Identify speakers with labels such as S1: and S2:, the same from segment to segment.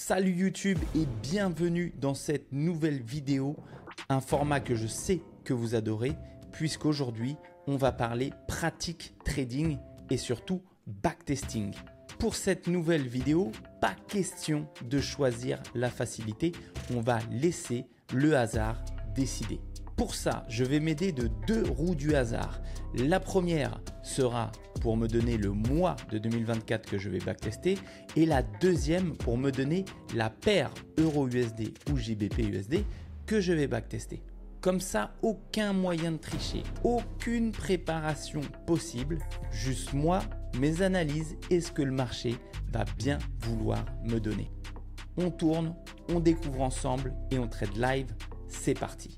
S1: Salut YouTube et bienvenue dans cette nouvelle vidéo, un format que je sais que vous adorez puisqu'aujourd'hui on va parler pratique trading et surtout backtesting. Pour cette nouvelle vidéo, pas question de choisir la facilité, on va laisser le hasard décider. Pour ça, je vais m'aider de deux roues du hasard. La première sera pour me donner le mois de 2024 que je vais backtester et la deuxième pour me donner la paire EURUSD ou JBP-USD que je vais backtester. Comme ça, aucun moyen de tricher, aucune préparation possible, juste moi, mes analyses et ce que le marché va bien vouloir me donner. On tourne, on découvre ensemble et on trade live, c'est parti.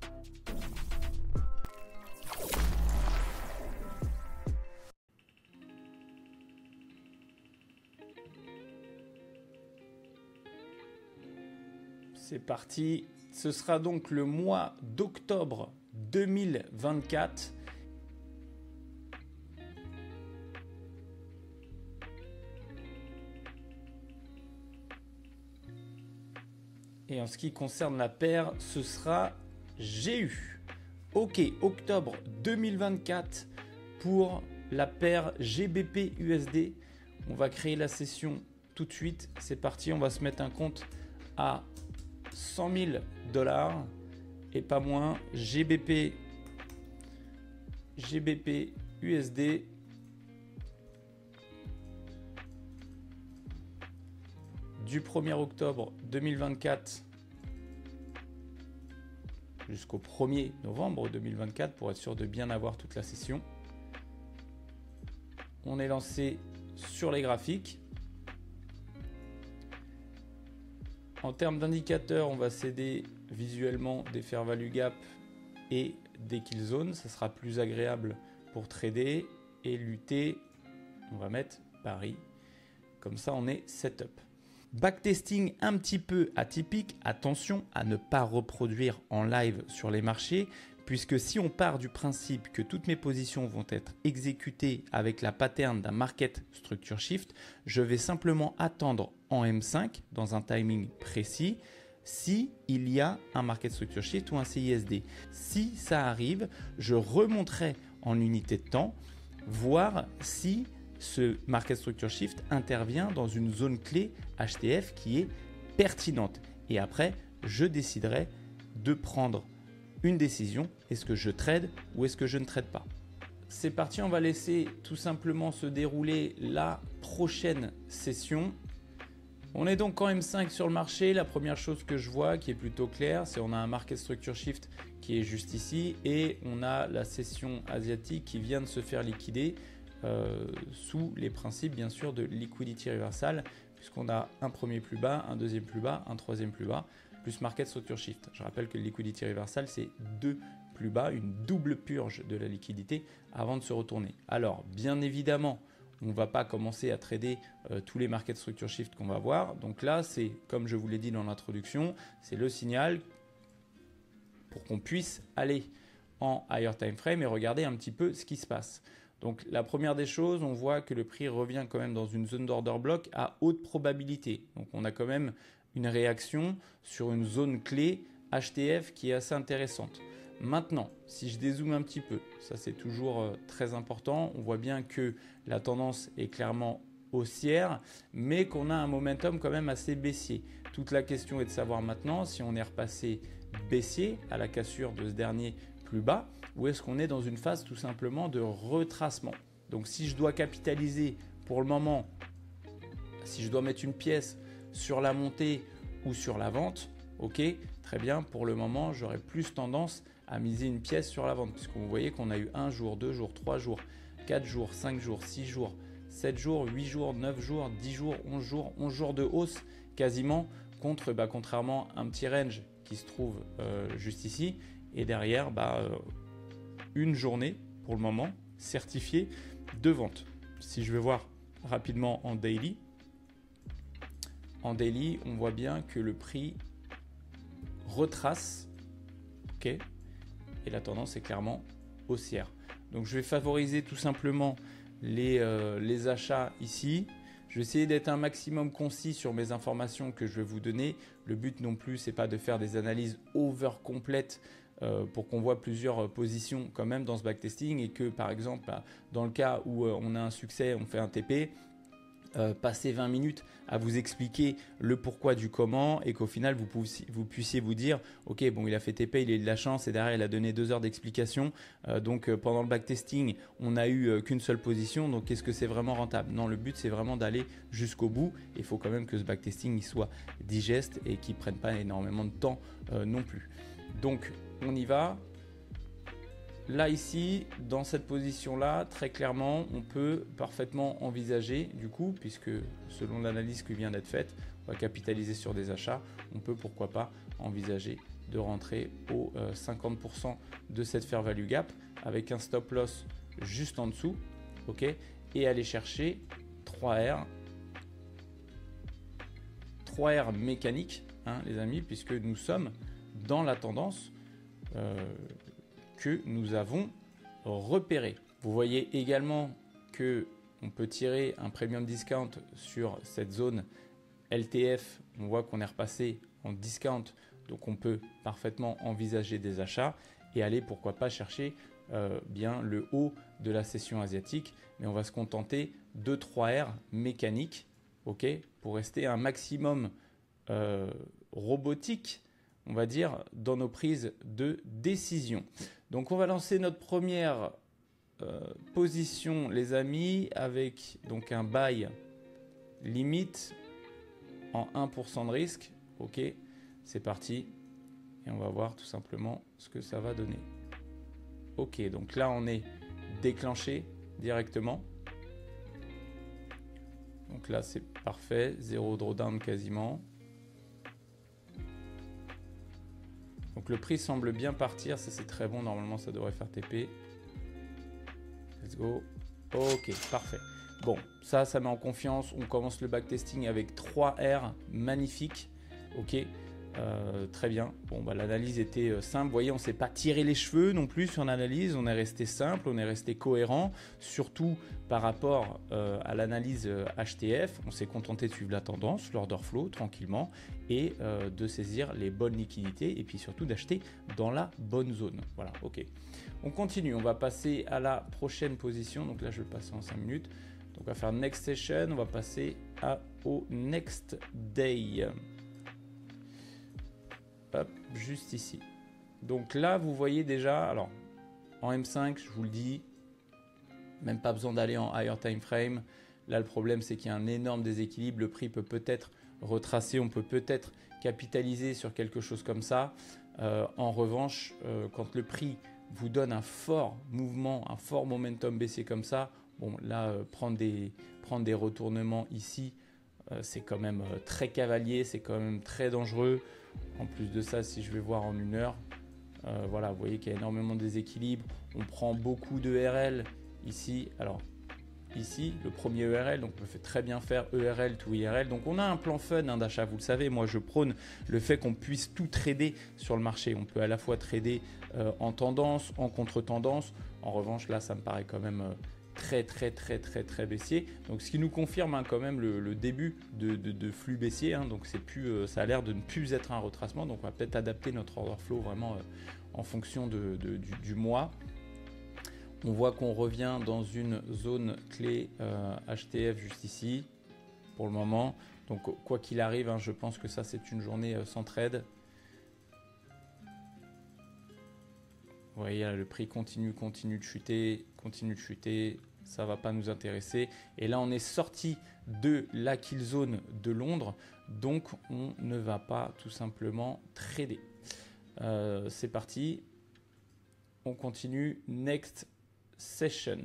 S1: C'est parti, ce sera donc le mois d'octobre 2024. Et en ce qui concerne la paire, ce sera GU. Ok, octobre 2024 pour la paire GBP-USD. On va créer la session tout de suite. C'est parti, on va se mettre un compte à 100 000 $ et pas moins. GBP USD du 1er octobre 2024 jusqu'au 1er novembre 2024 pour être sûr de bien avoir toute la session. On est lancé sur les graphiques. En termes d'indicateurs, on va céder visuellement des fair value gap et des kill zones. Ça sera plus agréable pour trader et lutter. On va mettre pari. Comme ça, on est setup. Backtesting un petit peu atypique. Attention à ne pas reproduire en live sur les marchés. Puisque si on part du principe que toutes mes positions vont être exécutées avec la pattern d'un market structure shift, je vais simplement attendre en M5 dans un timing précis si il y a un market structure shift ou un CISD. Si ça arrive, je remonterai en unité de temps, voir si ce market structure shift intervient dans une zone clé HTF qui est pertinente. Et après, je déciderai de prendre une décision, est-ce que je trade ou est-ce que je ne trade pas. C'est parti, on va laisser tout simplement se dérouler la prochaine session. On est donc en M5 sur le marché. La première chose que je vois qui est plutôt claire, c'est on a un market structure shift qui est juste ici et on a la session asiatique qui vient de se faire liquider sous les principes bien sûr de liquidity reversal puisqu'on a un premier plus bas, un deuxième plus bas, un troisième plus bas plus market structure shift. Je rappelle que le liquidity reversal, c'est deux plus bas, une double purge de la liquidité avant de se retourner. Alors, bien évidemment, on ne va pas commencer à trader tous les market structure shift qu'on va voir. Donc là, c'est comme je vous l'ai dit dans l'introduction, c'est le signal pour qu'on puisse aller en higher time frame et regarder un petit peu ce qui se passe. Donc la première des choses, on voit que le prix revient quand même dans une zone d'order block à haute probabilité. Donc on a quand même une réaction sur une zone clé HTF qui est assez intéressante. Maintenant, si je dézoome un petit peu, ça c'est toujours très important, on voit bien que la tendance est clairement haussière, mais qu'on a un momentum quand même assez baissier. Toute la question est de savoir maintenant si on est repassé baissier à la cassure de ce dernier plus bas, ou est-ce qu'on est dans une phase tout simplement de retracement. Donc si je dois capitaliser pour le moment, si je dois mettre une pièce sur la montée ou sur la vente, ok, très bien, pour le moment, j'aurais plus tendance à miser une pièce sur la vente, puisque vous voyez qu'on a eu 1 jour, 2 jours, 3 jours, 4 jours, 5 jours, 6 jours, 7 jours, 8 jours, 9 jours, 10 jours, 11 jours de hausse quasiment contre, contrairement à un petit range qui se trouve juste ici, et derrière, une journée pour le moment certifiée de vente. Si je vais voir rapidement en daily, on voit bien que le prix retrace, ok, et la tendance est clairement haussière. Donc je vais favoriser tout simplement les achats ici. Je Je vais essayer d'être un maximum concis sur mes informations que je vais vous donner. Le but non plus, c'est pas de faire des analyses over complètes pour qu'on voit plusieurs positions quand même dans ce backtesting et que par exemple, dans le cas où on a un succès, on fait un TP, passer 20 minutes à vous expliquer le pourquoi du comment et qu'au final vous puissiez vous dire ok bon il a fait TP, il a eu de la chance et derrière il a donné 2 heures d'explication donc pendant le backtesting on n'a eu qu'une seule position donc est-ce que c'est vraiment rentable? Non, le but c'est vraiment d'aller jusqu'au bout. Il faut quand même que ce backtesting il soit digeste et qu'il ne prenne pas énormément de temps non plus. Donc on y va. Là ici, dans cette position-là, très clairement, on peut parfaitement envisager, du coup, puisque selon l'analyse qui vient d'être faite, on va capitaliser sur des achats, on peut pourquoi pas envisager de rentrer au 50% de cette fair value gap avec un stop loss juste en dessous, ok, et aller chercher 3R mécanique, hein, les amis, puisque nous sommes dans la tendance que nous avons repéré. Vous voyez également que on peut tirer un premium discount sur cette zone LTF. On voit qu'on est repassé en discount, donc on peut parfaitement envisager des achats et aller pourquoi pas chercher bien le haut de la session asiatique, mais on va se contenter de 3R mécanique, ok, pour rester un maximum robotique, on va dire, dans nos prises de décision. Donc on va lancer notre première position, les amis, avec donc un buy limite en 1% de risque. Ok, c'est parti. Et on va voir tout simplement ce que ça va donner. Ok, donc là on est déclenché directement. Donc là c'est parfait, 0 drawdown quasiment. Donc le prix semble bien partir, ça c'est très bon, normalement ça devrait faire TP. Let's go. Ok, parfait. Bon, ça met en confiance, on commence le backtesting avec 3R magnifique. Ok, très bien. Bon, bah, l'analyse était simple, vous voyez, on ne s'est pas tiré les cheveux non plus sur l'analyse, on est resté simple, on est resté cohérent, surtout par rapport à l'analyse HTF, on s'est contenté de suivre la tendance, l'order flow tranquillement et de saisir les bonnes liquidités et puis surtout d'acheter dans la bonne zone. Voilà, ok. On continue, on va passer à la prochaine position, donc là je vais passer en 5 minutes. Donc on va faire next session, on va passer au next day. Hop, juste ici. Donc là, vous voyez déjà, alors en M5, je vous le dis, même pas besoin d'aller en higher time frame. Là, le problème, c'est qu'il y a un énorme déséquilibre. Le prix peut peut-être retracer, on peut peut-être capitaliser sur quelque chose comme ça. En revanche, quand le prix vous donne un fort mouvement, un fort momentum baissier comme ça, bon, là, prendre des retournements ici, c'est quand même très cavalier, c'est quand même très dangereux. En plus de ça, si je vais voir en 1 heure, voilà, vous voyez qu'il y a énormément de déséquilibre. On prend beaucoup de ERL ici. Alors ici, le premier ERL, donc on peut très bien faire ERL to IRL. Donc on a un plan fun d'achat, vous le savez. Moi, je prône le fait qu'on puisse tout trader sur le marché. On peut à la fois trader en tendance, en contre-tendance. En revanche, là, ça me paraît quand même très baissier. Donc ce qui nous confirme quand même le début de flux baissier. Donc c'est plus, ça a l'air de ne plus être un retracement. Donc on va peut-être adapter notre order flow vraiment en fonction du mois. On voit qu'on revient dans une zone clé HTF juste ici pour le moment. Donc quoi qu'il arrive, je pense que ça c'est une journée sans trade. Vous voyez, là, le prix continue de chuter, ça ne va pas nous intéresser. Et là, on est sorti de la kill zone de Londres, donc on ne va pas tout simplement trader. C'est parti, on continue, next session.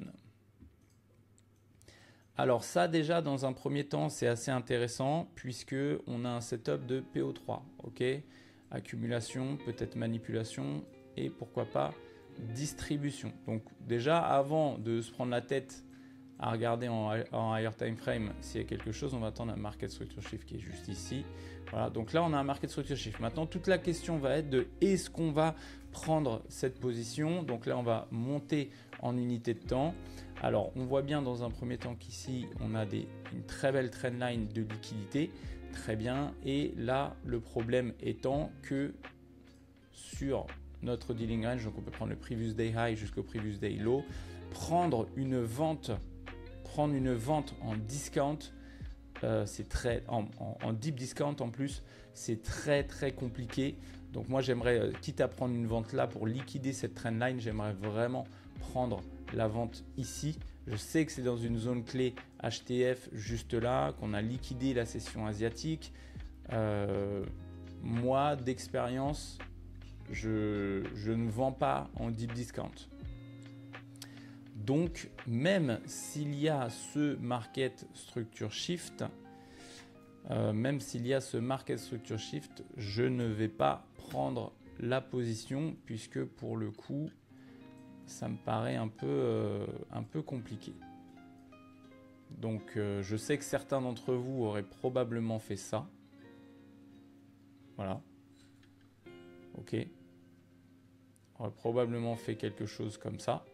S1: Alors ça déjà dans un premier temps c'est assez intéressant puisque on a un setup de PO3, ok, accumulation, peut-être manipulation et pourquoi pas distribution. Donc déjà avant de se prendre la tête à regarder en higher time frame s'il y a quelque chose. On va attendre un market structure shift qui est juste ici. Voilà, donc là on a un market structure shift. Maintenant toute la question va être de est-ce qu'on va prendre cette position. Donc là on va monter en unité de temps. Alors on voit bien dans un premier temps qu'ici on a une très belle trendline de liquidité. Très bien, et là le problème étant que sur notre dealing range, donc on peut prendre le previous day high jusqu'au previous day low, prendre une vente en discount, c'est très en deep discount en plus, c'est très très compliqué. Donc moi j'aimerais, quitte à prendre une vente là pour liquider cette trendline, j'aimerais vraiment prendre la vente ici. Je sais que c'est dans une zone clé HTF juste là, qu'on a liquidé la session asiatique. Moi, d'expérience, je ne vends pas en deep discount. Donc, même s'il y a ce market structure shift, je ne vais pas prendre la position puisque pour le coup, ça me paraît un peu compliqué. Donc je sais que certains d'entre vous auraient probablement fait ça. Voilà. Ok. Aurait probablement fait quelque chose comme ça.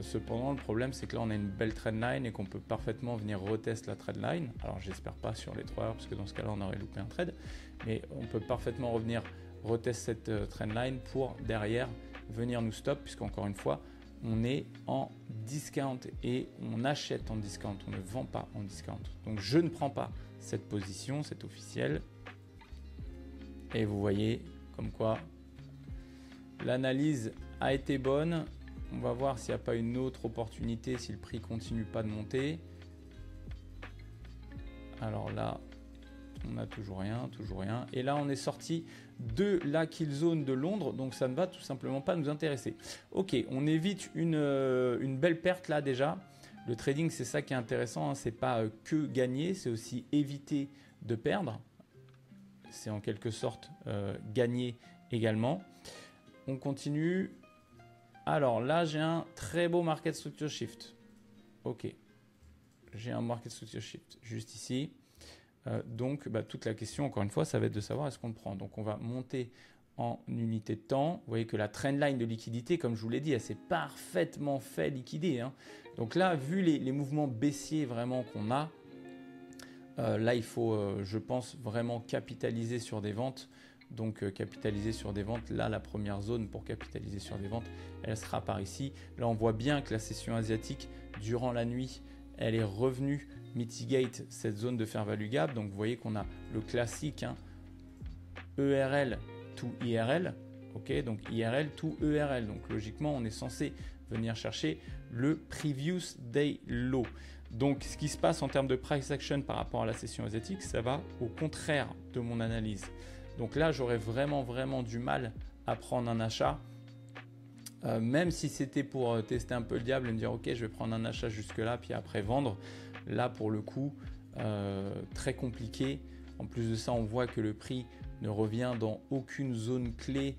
S1: Cependant, le problème, c'est que là, on a une belle trendline et qu'on peut parfaitement venir retester la trendline. Alors, j'espère pas sur les 3 heures, parce que dans ce cas-là, on aurait loupé un trade. Mais on peut parfaitement revenir retester cette trendline pour derrière venir nous stop, puisqu'encore une fois, on est en discount et on achète en discount, on ne vend pas en discount. Donc, je ne prends pas cette position, c'est officiel. Et vous voyez comme quoi l'analyse a été bonne. On va voir s'il n'y a pas une autre opportunité, si le prix continue pas de monter. Alors là, on n'a toujours rien, toujours rien. Et là, on est sorti de la kill zone de Londres, donc ça ne va tout simplement pas nous intéresser. Ok, on évite une belle perte là déjà. Le trading, c'est ça qui est intéressant, hein. C'est pas que gagner, c'est aussi éviter de perdre. C'est en quelque sorte gagner également. On continue. Alors là, j'ai un très beau market structure shift. Ok, j'ai un market structure shift juste ici. Donc, toute la question, encore une fois, ça va être de savoir est-ce qu'on le prend. Donc, on va monter en unité de temps. Vous voyez que la trendline de liquidité, comme je vous l'ai dit, elle s'est parfaitement fait liquider, hein. Donc là, vu les mouvements baissiers vraiment qu'on a, là, il faut, je pense, vraiment capitaliser sur des ventes. Donc, capitaliser sur des ventes. Là, la première zone pour capitaliser sur des ventes, elle sera par ici. Là, on voit bien que la session asiatique, durant la nuit, elle est revenue mitigate cette zone de fair value gap. Donc, vous voyez qu'on a le classique, hein, ERL to IRL. Ok, donc IRL to ERL. Donc, logiquement, on est censé venir chercher le previous day low. Donc, ce qui se passe en termes de price action par rapport à la session asiatique, ça va au contraire de mon analyse. Donc là, j'aurais vraiment du mal à prendre un achat, même si c'était pour tester un peu le diable et me dire ok, je vais prendre un achat jusque là, puis après vendre. Là, pour le coup, très compliqué. En plus de ça, on voit que le prix ne revient dans aucune zone clé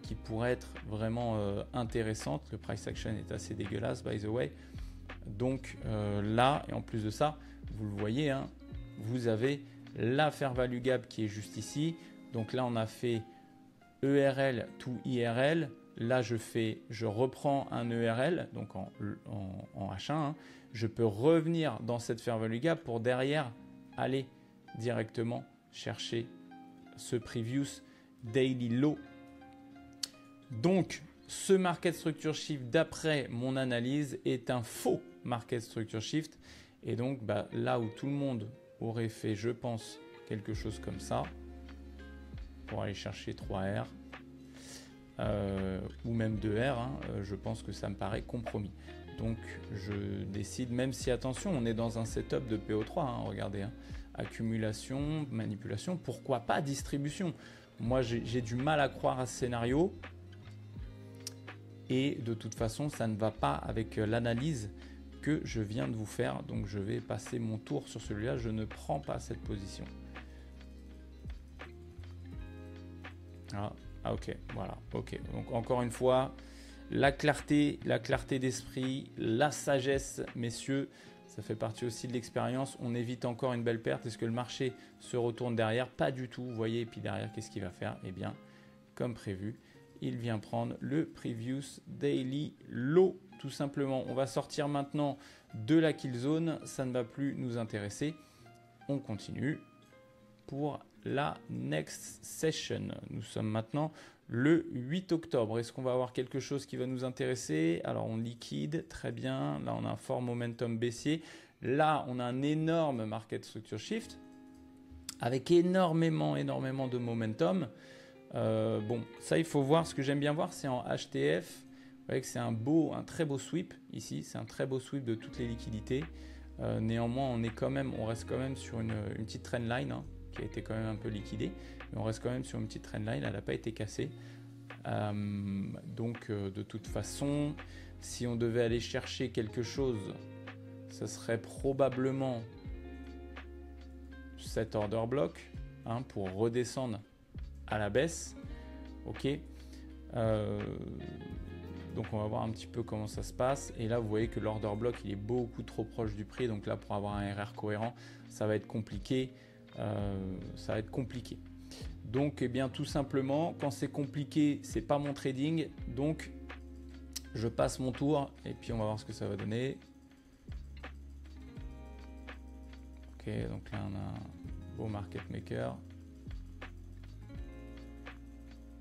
S1: qui pourrait être vraiment intéressante. Le price action est assez dégueulasse, by the way. Donc là, et en plus de ça, vous le voyez, hein, vous avez la fair value gap qui est juste ici. Donc là, on a fait ERL to IRL. Là, je reprends un ERL, donc en H1. Hein. Je peux revenir dans cette fair value gap pour derrière aller directement chercher ce previous daily low. Donc, ce market structure shift, d'après mon analyse, est un faux market structure shift. Et donc, là où tout le monde aurait fait, je pense, quelque chose comme ça, pour aller chercher 3R ou même 2R, hein, je pense que ça me paraît compromis. Donc je décide, même si attention, on est dans un setup de PO3, hein, regardez, hein, accumulation, manipulation, pourquoi pas distribution. Moi j'ai du mal à croire à ce scénario et de toute façon ça ne va pas avec l'analyse que je viens de vous faire. Donc je vais passer mon tour sur celui-là, je ne prends pas cette position. Ah ok, voilà, ok. Donc encore une fois, la clarté d'esprit, la sagesse, messieurs. Ça fait partie aussi de l'expérience. On évite encore une belle perte. Est-ce que le marché se retourne derrière? Pas du tout. Vous voyez, et puis derrière, qu'est-ce qu'il va faire? Eh bien, comme prévu, il vient prendre le Previous Daily Low, tout simplement. On va sortir maintenant de la kill zone. Ça ne va plus nous intéresser. On continue pour la next session. Nous sommes maintenant le 8 octobre. Est-ce qu'on va avoir quelque chose qui va nous intéresser? Alors, on liquide, très bien. Là, on a un fort momentum baissier. Là, on a un énorme market structure shift avec énormément de momentum. Bon, ça, il faut voir. Ce que j'aime bien voir, c'est en HTF. Vous voyez que c'est un très beau sweep ici. C'est un très beau sweep de toutes les liquidités. Néanmoins, on reste quand même sur une petite trendline qui a été quand même un peu liquidée. Mais on reste quand même sur une petite trendline, elle n'a pas été cassée. Donc de toute façon, si on devait aller chercher quelque chose, ce serait probablement cet order block pour redescendre à la baisse. Ok. Donc on va voir un petit peu comment ça se passe. Et là, vous voyez que l'order block, il est beaucoup trop proche du prix. Donc là, pour avoir un RR cohérent, ça va être compliqué. Donc, eh bien, tout simplement, quand c'est compliqué, c'est pas mon trading. Donc, je passe mon tour et puis on va voir ce que ça va donner. Ok, donc là, on a un beau market maker.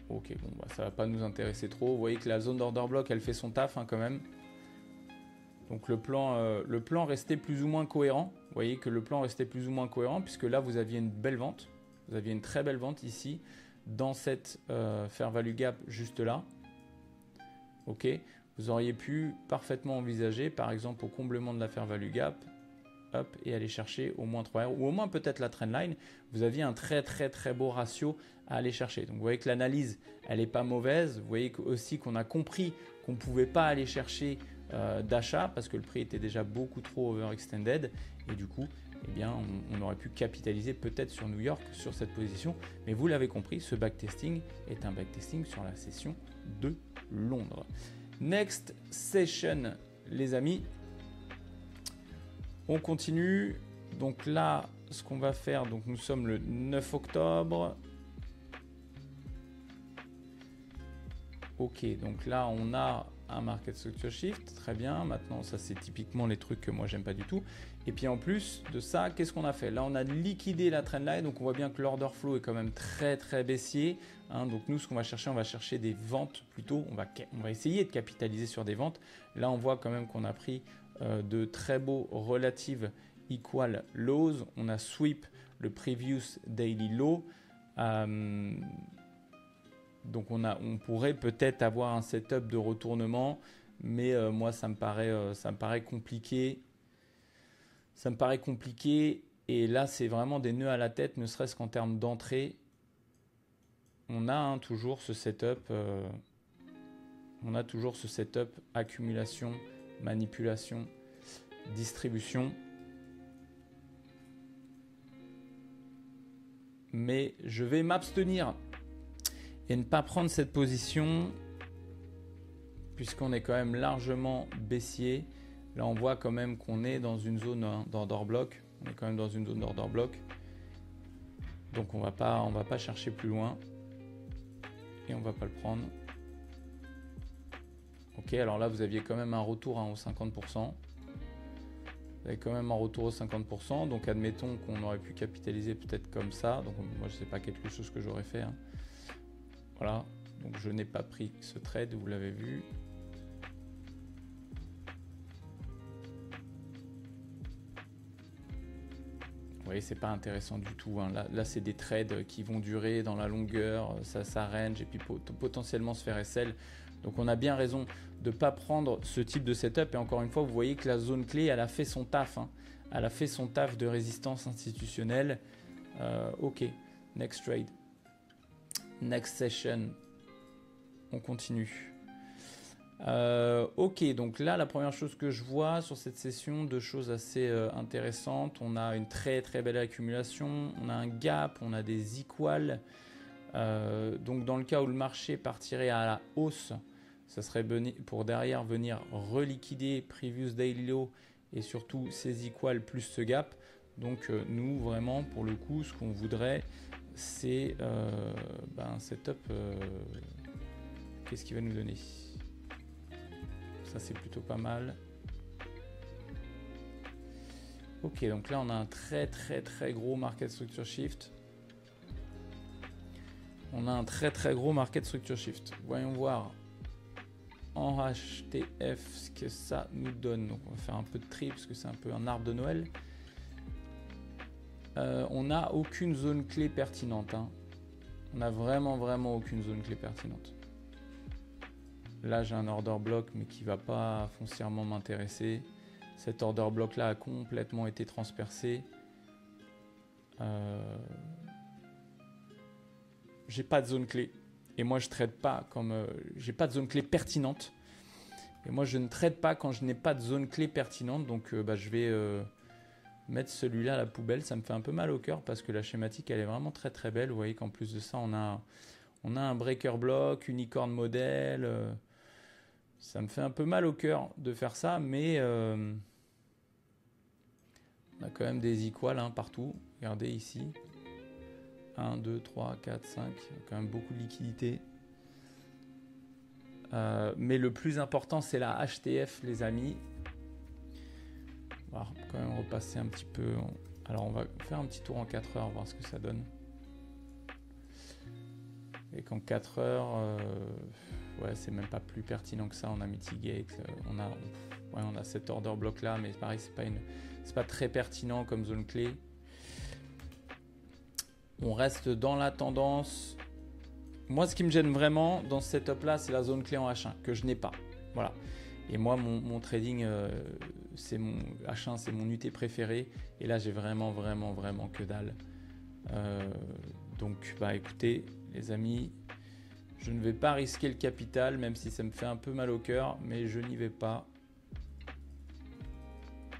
S1: Ok, bon, bah, ça va pas nous intéresser trop. Vous voyez que la zone d'order block, elle fait son taf quand même. Donc le plan restait plus ou moins cohérent. Vous voyez que le plan restait plus ou moins cohérent puisque là, vous aviez une belle vente. Vous aviez une très belle vente ici dans cette fair value gap juste là. Ok. Vous auriez pu parfaitement envisager, par exemple, au comblement de la fair value gap, hop, et aller chercher au moins 3R ou au moins peut-être la trendline. Vous aviez un très beau ratio à aller chercher. Donc vous voyez que l'analyse, elle n'est pas mauvaise. Vous voyez aussi qu'on a compris qu'on ne pouvait pas aller chercher d'achat parce que le prix était déjà beaucoup trop overextended et du coup eh bien, on aurait pu capitaliser peut-être sur New York sur cette position, mais vous l'avez compris, ce backtesting est un backtesting sur la session de Londres. Next session, les amis, on continue. Donc là, ce qu'on va faire, donc nous sommes le 9 octobre. Ok, donc là on a un market structure shift, très bien. Maintenant, ça c'est typiquement les trucs que moi j'aime pas du tout. Et puis en plus de ça, qu'est-ce qu'on a fait? Là, on a liquidé la trendline, donc on voit bien que l'order flow est quand même très baissier. Donc nous, ce qu'on va chercher, on va chercher des ventes plutôt. On va essayer de capitaliser sur des ventes. Là, on voit quand même qu'on a pris de très beaux relative equal lows. On a sweep le previous daily low. Donc on pourrait peut-être avoir un setup de retournement, mais moi ça me paraît compliqué. Ça me paraît compliqué et là c'est vraiment des nœuds à la tête, ne serait-ce qu'en termes d'entrée. On a toujours ce setup, accumulation, manipulation, distribution. Mais je vais m'abstenir et ne pas prendre cette position puisqu'on est quand même largement baissier. Là, on voit quand même qu'on est dans une zone d'order block. On est quand même dans une zone d'order block. Donc, on va pas chercher plus loin. Et on va pas le prendre. Ok, alors là, vous aviez quand même un retour au 50%. Vous avez quand même un retour au 50%. Donc, admettons qu'on aurait pu capitaliser peut-être comme ça. Donc, moi, je ne sais pas quelque chose que j'aurais fait. Voilà, donc je n'ai pas pris ce trade, vous l'avez vu. Vous voyez, c'est pas intéressant du tout. Là c'est des trades qui vont durer dans la longueur, ça range et puis potentiellement se faire SL. Donc on a bien raison de ne pas prendre ce type de setup. Et encore une fois, vous voyez que la zone clé, elle a fait son taf. Elle a fait son taf de résistance institutionnelle. Ok, next trade. Next session, on continue. Ok, donc là, la première chose que je vois sur cette session, deux choses assez intéressantes. On a une très belle accumulation, on a un gap, on a des equals. Donc dans le cas où le marché partirait à la hausse, ça serait pour derrière venir reliquider previous daily low et surtout ces equals plus ce gap. Donc nous vraiment pour le coup ce qu'on voudrait c'est un setup. Qu'est-ce qu'il va nous donner? Ça c'est plutôt pas mal. Ok, donc là on a un très gros market structure shift. On a un très gros market structure shift. Voyons voir en HTF ce que ça nous donne. Donc on va faire un peu de tri parce que c'est un peu un arbre de Noël. On n'a aucune zone clé pertinente. Hein. On n'a vraiment aucune zone clé pertinente. Là j'ai un order block mais qui va pas foncièrement m'intéresser. Cet order block là a complètement été transpercé. J'ai pas de zone clé. Et moi je trade pas comme... j'ai pas de zone clé pertinente. Et moi je ne trade pas quand je n'ai pas de zone clé pertinente. Donc je vais mettre celui-là à la poubelle. Ça me fait un peu mal au cœur parce que la schématique elle est vraiment très belle. Vous voyez qu'en plus de ça on a un breaker block, unicorn model. Ça me fait un peu mal au cœur de faire ça. Mais on a quand même des equals hein, partout. Regardez ici. 1, 2, 3, 4, 5, il y a quand même beaucoup de liquidités. Mais le plus important, c'est la HTF, les amis. On va quand même repasser un petit peu. Alors, on va faire un petit tour en 4 heures, voir ce que ça donne. Et qu'en 4 heures, ouais, c'est même pas plus pertinent que ça. On a mitigate, on a cet order block là, mais pareil, c'est pas très pertinent comme zone clé. On reste dans la tendance. Moi, ce qui me gêne vraiment dans ce setup-là, c'est la zone clé en H1 que je n'ai pas. Voilà. Et moi, mon trading, c'est mon H1, c'est mon UT préféré. Et là, j'ai vraiment que dalle. Donc, écoutez, les amis, je ne vais pas risquer le capital, même si ça me fait un peu mal au cœur, mais je n'y vais pas.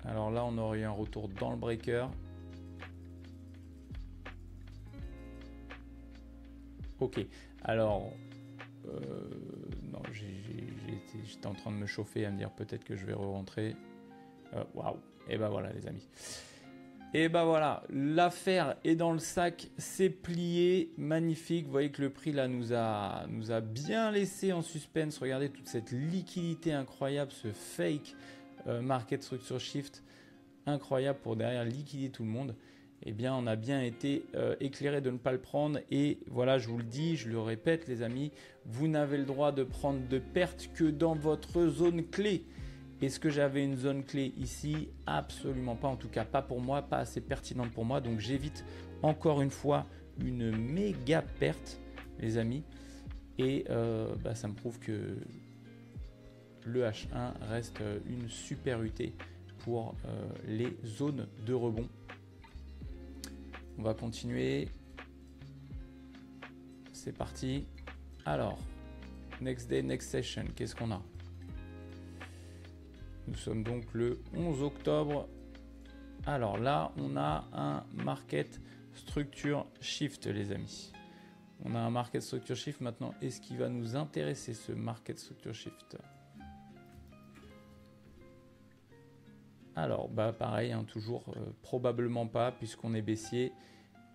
S1: Alors là, on aurait eu un retour dans le breaker. Ok, alors, non, j'étais en train de me chauffer à me dire peut-être que je vais re-rentrer. Waouh, et ben voilà les amis. Et ben voilà, l'affaire est dans le sac, c'est plié, magnifique. Vous voyez que le prix là nous a bien laissé en suspense. Regardez toute cette liquidité incroyable, ce fake market structure shift incroyable pour derrière liquider tout le monde. Eh bien, on a bien été éclairé de ne pas le prendre. Et voilà, je vous le dis, je le répète, les amis, vous n'avez le droit de prendre de pertes que dans votre zone clé. Est-ce que j'avais une zone clé ici? Absolument pas. En tout cas, pas pour moi, pas assez pertinente pour moi. Donc, j'évite encore une fois une méga perte, les amis. Et ça me prouve que le H1 reste une super UT pour les zones de rebond. On va continuer. C'est parti. Alors, next day, next session, qu'est-ce qu'on a? Nous sommes donc le 11 octobre. Alors là, on a un market structure shift, les amis. On a un market structure shift. Maintenant, est-ce qu'il va nous intéresser ce market structure shift? Alors, pareil, hein, toujours probablement pas puisqu'on est baissier.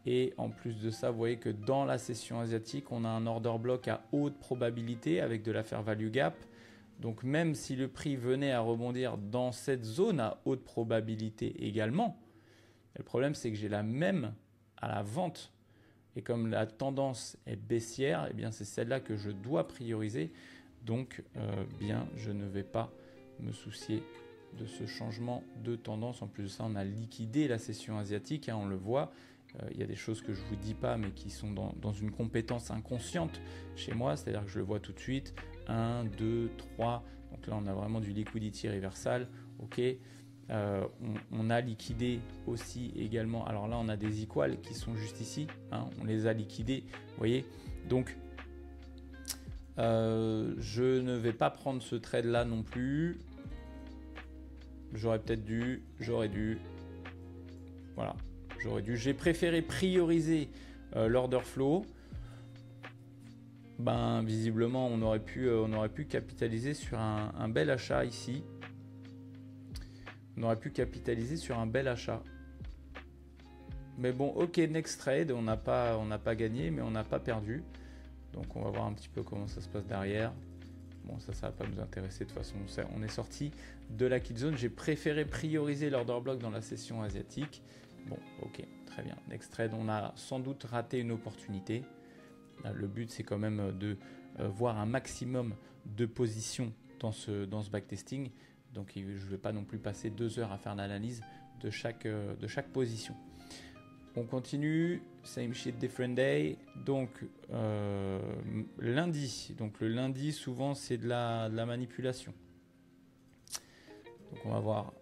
S1: Et en plus de ça, vous voyez que dans la session asiatique, on a un order block à haute probabilité avec de la fair value gap. Donc même si le prix venait à rebondir dans cette zone à haute probabilité également, le problème c'est que j'ai la même à la vente. Et comme la tendance est baissière, eh bien c'est celle-là que je dois prioriser. Donc bien, je ne vais pas me soucier de ce changement de tendance. En plus de ça, on a liquidé la session asiatique, hein, on le voit. Il y a des choses que je ne vous dis pas, mais qui sont dans une compétence inconsciente chez moi. C'est-à-dire que je le vois tout de suite. 1, 2, 3. Donc là, on a vraiment du liquidity reversal. OK. On a liquidé aussi également. Alors là, on a des equals qui sont juste ici. Hein, on les a liquidés. Vous voyez. Donc, je ne vais pas prendre ce trade-là non plus. J'aurais peut-être dû. J'aurais dû. Voilà. J'ai préféré prioriser l'order flow. ben, visiblement, on aurait pu capitaliser sur un bel achat ici. On aurait pu capitaliser sur un bel achat. Mais bon, ok, next trade, on n'a pas gagné, mais on n'a pas perdu. Donc on va voir un petit peu comment ça se passe derrière. Bon, ça va pas nous intéresser de toute façon. On est sorti de la kill zone. J'ai préféré prioriser l'order block dans la session asiatique. Bon, ok, très bien. Next trade, on a sans doute raté une opportunité. Le but, c'est quand même de voir un maximum de positions dans ce backtesting. Donc, je ne vais pas non plus passer 2 heures à faire l'analyse de chaque position. On continue. Same shit, different day. Donc, lundi. Donc, le lundi, souvent, c'est de la manipulation. Donc, on va voir.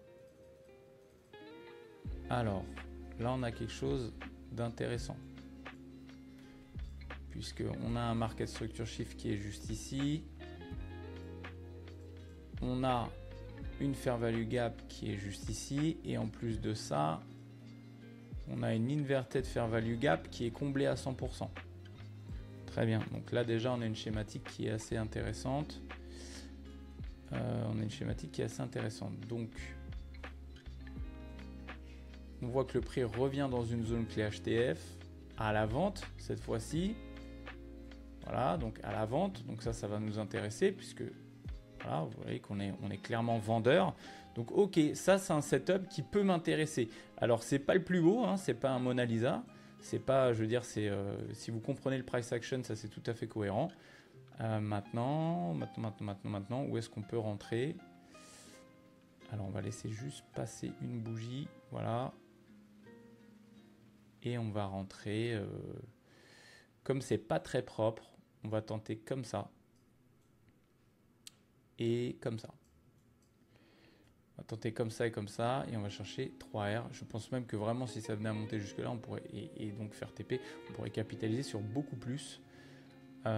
S1: Alors, là, on a quelque chose d'intéressant. Puisqu'on a un market structure shift qui est juste ici. On a une fair value gap qui est juste ici. Et en plus de ça, on a une inverted fair value gap qui est comblée à 100%. Très bien. Donc là, déjà, on a une schématique qui est assez intéressante. Donc, on voit que le prix revient dans une zone clé HTF à la vente cette fois-ci. Voilà, donc à la vente. Donc ça va nous intéresser puisque voilà, vous voyez qu'on est clairement vendeur. Donc ok, ça c'est un setup qui peut m'intéresser. Alors c'est pas le plus beau, hein, c'est pas un Mona Lisa. C'est pas, je veux dire, si vous comprenez le price action, ça c'est tout à fait cohérent. Maintenant, où est-ce qu'on peut rentrer? Alors on va laisser juste passer une bougie, voilà. Et on va rentrer, comme c'est pas très propre, on va tenter comme ça. Et comme ça. On va tenter comme ça et comme ça. Et on va chercher 3R. Je pense même que vraiment, si ça venait à monter jusque là, on pourrait, et donc faire TP, on pourrait capitaliser sur beaucoup plus. Je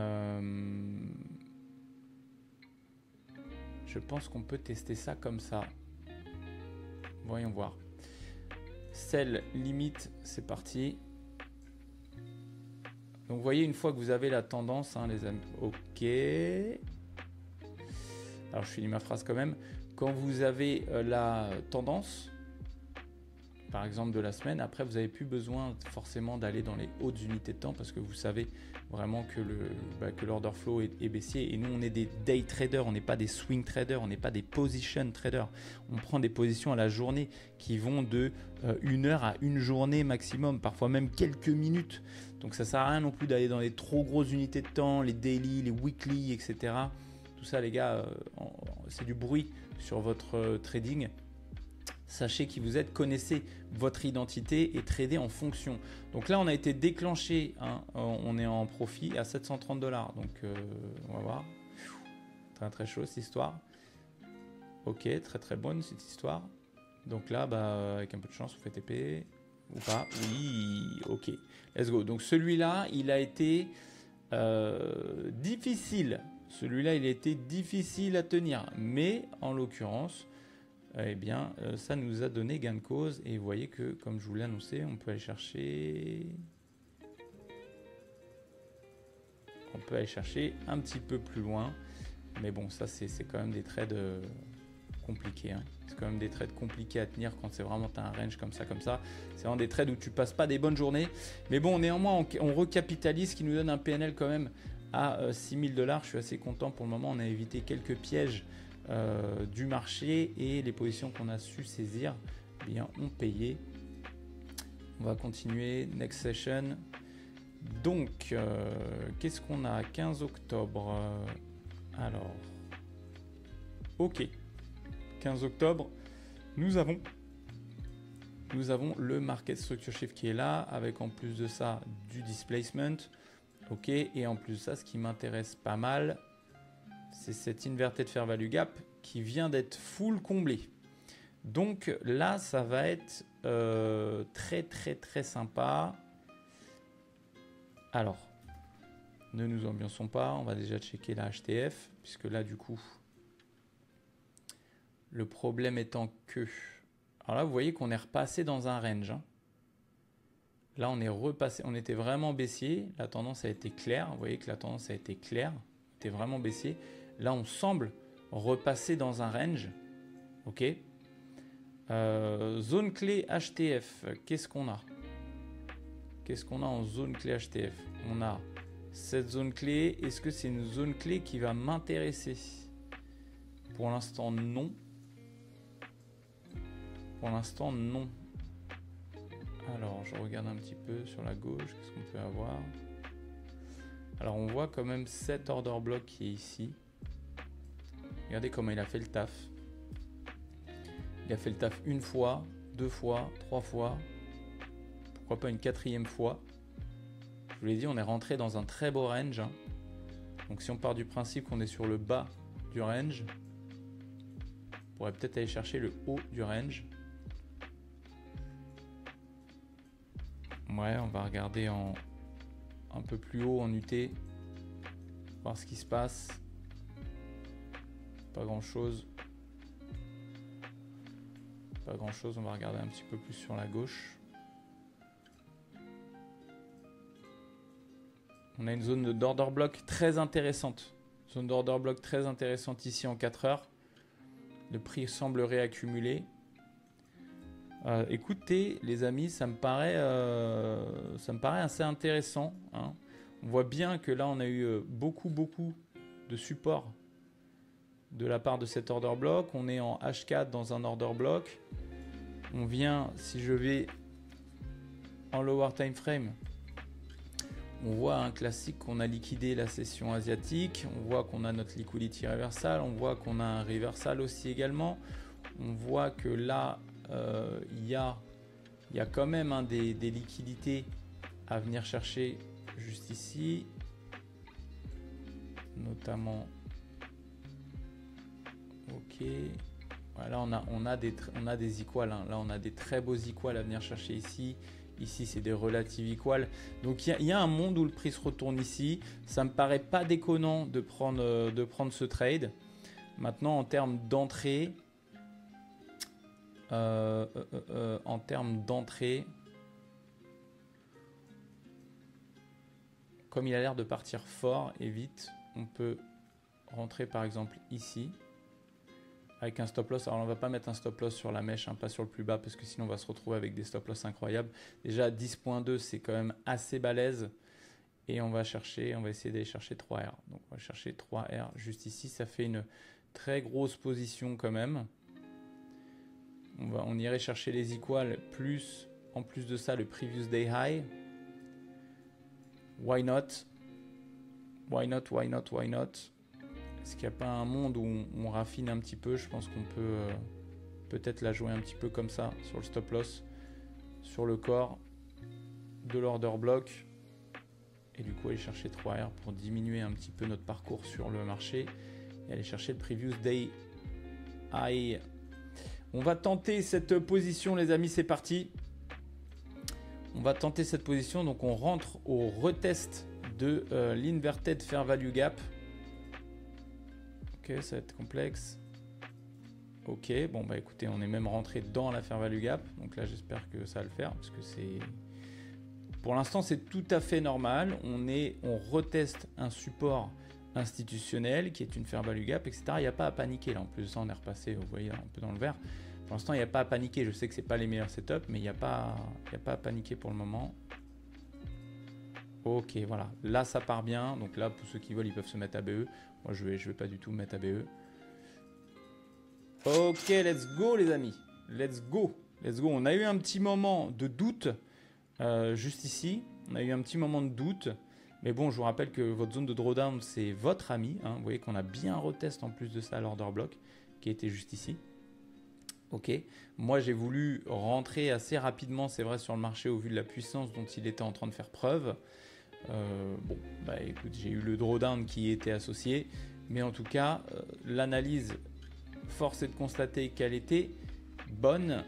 S1: pense qu'on peut tester ça comme ça. Voyons voir. Sell limite, c'est parti. Donc vous voyez, une fois que vous avez la tendance, hein, les amis. Ok. Alors je finis ma phrase quand même. Quand vous avez la tendance, par exemple de la semaine, après vous n'avez plus besoin forcément d'aller dans les hautes unités de temps parce que vous savez vraiment que l'order flow est baissier. Et nous, on est des day traders, on n'est pas des swing traders, on n'est pas des position traders. On prend des positions à la journée qui vont de 1 heure à une journée maximum, parfois même quelques minutes. Donc ça ne sert à rien non plus d'aller dans les trop grosses unités de temps, les daily, les weekly, etc. Tout ça, les gars, c'est du bruit sur votre trading. Sachez qui vous êtes, connaissez votre identité et tradez en fonction. Donc là, on a été déclenché, hein, on est en profit à 730 $. Donc on va voir. Très très chaud cette histoire. Ok, très très bonne cette histoire. Donc là, avec un peu de chance, on fait TP ou pas. Oui, ok. Let's go. Donc celui-là, il a été difficile. Celui-là, il a été difficile à tenir. Mais en l'occurrence, eh bien, ça nous a donné gain de cause. Et vous voyez que, comme je vous l'ai annoncé, on peut aller chercher... un petit peu plus loin. Mais bon, ça, c'est quand même des trades compliqués. Hein. C'est quand même des trades compliqués à tenir quand c'est vraiment un range comme ça. C'est vraiment des trades où tu passes pas des bonnes journées. Mais bon, néanmoins, on recapitalise, ce qui nous donne un PNL quand même à 6 000 $. Je suis assez content pour le moment. On a évité quelques pièges du marché et les positions qu'on a su saisir bien ont payé. On va continuer. Next session. Donc, qu'est-ce qu'on a? 15 octobre. Alors, ok. 15 octobre, nous avons le market structure shift qui est là, avec en plus de ça du displacement. Ok, et en plus de ça, ce qui m'intéresse pas mal, c'est cette inverted fair value gap qui vient d'être full comblée. Donc là, ça va être très très très sympa. Alors, ne nous ambiançons pas, on va déjà checker la HTF, puisque là du coup, le problème étant que... Alors là, vous voyez qu'on est repassé dans un range. Hein. Là, on est repassé, on était vraiment baissier. La tendance a été claire. Vous voyez que la tendance a été claire. On était vraiment baissier. Là, on semble repasser dans un range. Ok. Zone clé HTF. Qu'est-ce qu'on a? Qu'est-ce qu'on a en zone clé HTF? On a cette zone clé. Est-ce que c'est une zone clé qui va m'intéresser? Pour l'instant, non. Pour l'instant, non. Alors, je regarde un petit peu sur la gauche, qu'est-ce qu'on peut avoir. Alors, on voit quand même cet order block qui est ici. Regardez comment il a fait le taf. Il a fait le taf une fois, deux fois, trois fois. Pourquoi pas une quatrième fois. Je vous l'ai dit, on est rentré dans un très beau range. Hein. Donc, si on part du principe qu'on est sur le bas du range, on pourrait peut-être aller chercher le haut du range. Ouais, on va regarder un peu plus haut en UT, voir ce qui se passe. Pas grand chose. Pas grand chose, on va regarder un petit peu plus sur la gauche. On a une zone d'order block très intéressante. Zone d'order block très intéressante ici en 4 heures. Le prix semble réaccumuler. Écoutez les amis, ça me paraît assez intéressant. Hein. On voit bien que là on a eu beaucoup de support de la part de cet order block. On est en H4 dans un order block. On vient, si je vais en lower time frame, on voit un classique qu'on a liquidé la session asiatique. On voit qu'on a notre liquidity reversal. On voit qu'on a un reversal aussi également. On voit que là il y a quand même des liquidités à venir chercher juste ici, notamment. Ok, voilà, on a des equals. Hein. Là, on a des très beaux equals à venir chercher ici. Ici, c'est des relative equals. Donc, il y a un monde où le prix se retourne ici. Ça me paraît pas déconnant de prendre ce trade. Maintenant, en termes d'entrée. En termes d'entrée, comme il a l'air de partir fort et vite, on peut rentrer par exemple ici avec un stop loss. Alors on ne va pas mettre un stop loss sur la mèche, hein, pas sur le plus bas, parce que sinon on va se retrouver avec des stop loss incroyables. Déjà 10.2 c'est quand même assez balèze, et on va essayer d'aller chercher 3R. Donc on va chercher 3R juste ici. Ça fait une très grosse position quand même. On irait chercher les equals plus, en plus de ça, le previous day high. Why not? Why not? Why not? Why not? Est-ce qu'il n'y a pas un monde où on raffine un petit peu? Je pense qu'on peut peut-être la jouer un petit peu comme ça sur le stop loss, sur le corps de l'order block. Et du coup, aller chercher 3R pour diminuer un petit peu notre parcours sur le marché. Et aller chercher le previous day high. On va tenter cette position, les amis, c'est parti. On va tenter cette position, donc on rentre au retest de l'inverted fair value gap. Ok, ça va être complexe. Ok, bon bah écoutez, on est même rentré dans la fair value gap, donc là j'espère que ça va le faire, parce que c'est... Pour l'instant c'est tout à fait normal, on reteste un support institutionnel qui est une fair value gap, etc. Il n'y a pas à paniquer là, en plus de ça on est repassé, vous voyez là, un peu dans le vert. Pour l'instant il n'y a pas à paniquer, je sais que c'est pas les meilleurs setups, mais il n'y a pas à paniquer pour le moment. Ok, voilà, là ça part bien, donc là pour ceux qui veulent ils peuvent se mettre à BE. Moi je vais pas du tout me mettre à BE. Ok, let's go les amis, let's go. On a eu un petit moment de doute juste ici, on a eu un petit moment de doute. Mais bon, je vous rappelle que votre zone de drawdown, c'est votre ami. Hein. Vous voyez qu'on a bien retest en plus de ça l'order block qui était juste ici. Ok. Moi, j'ai voulu rentrer assez rapidement, c'est vrai, sur le marché au vu de la puissance dont il était en train de faire preuve. Bon, bah écoute, j'ai eu le drawdown qui était associé. Mais en tout cas, l'analyse, force est de constater qu'elle était bonne.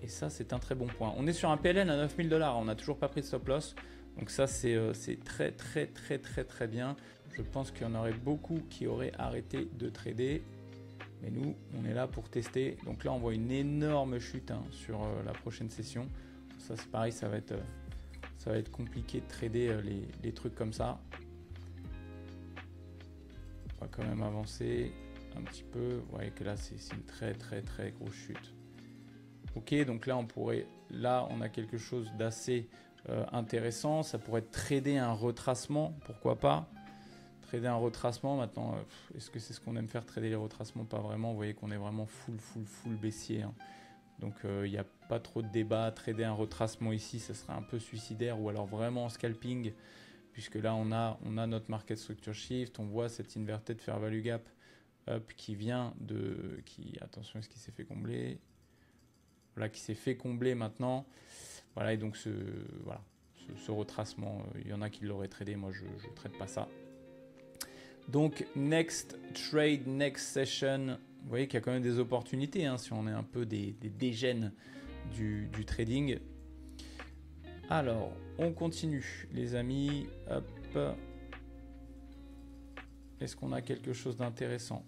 S1: Et ça, c'est un très bon point. On est sur un PLN à 9000 $. On n'a toujours pas pris de stop loss. Donc ça, c'est très bien. Je pense qu'il y en aurait beaucoup qui auraient arrêté de trader. Mais nous, on est là pour tester. Donc là, on voit une énorme chute sur la prochaine session. ça c'est pareil, ça va être compliqué de trader les trucs comme ça. On va quand même avancer un petit peu. Vous voyez que là, c'est une très grosse chute. Ok, donc là, on a quelque chose d'assez intéressant. Ça pourrait être trader un retracement, pourquoi pas. Trader un retracement, maintenant, est-ce que c'est ce qu'on aime faire, trader les retracements? Pas vraiment. Vous voyez qu'on est vraiment full baissier, hein. Donc il n'y a pas trop de débat. Trader un retracement ici, ça serait un peu suicidaire, ou alors vraiment en scalping, puisque là on a notre market structure shift, on voit cette inverted fair value gap qui vient attention, est-ce qu'il s'est fait combler? Voilà, qui s'est fait combler maintenant. Voilà, et donc ce retracement, il y en a qui l'auraient tradé, moi je ne trade pas ça. Donc next trade, next session. Vous voyez qu'il y a quand même des opportunités, hein, si on est un peu des dégènes du trading. Alors, on continue, les amis. Hop. Est-ce qu'on a quelque chose d'intéressant?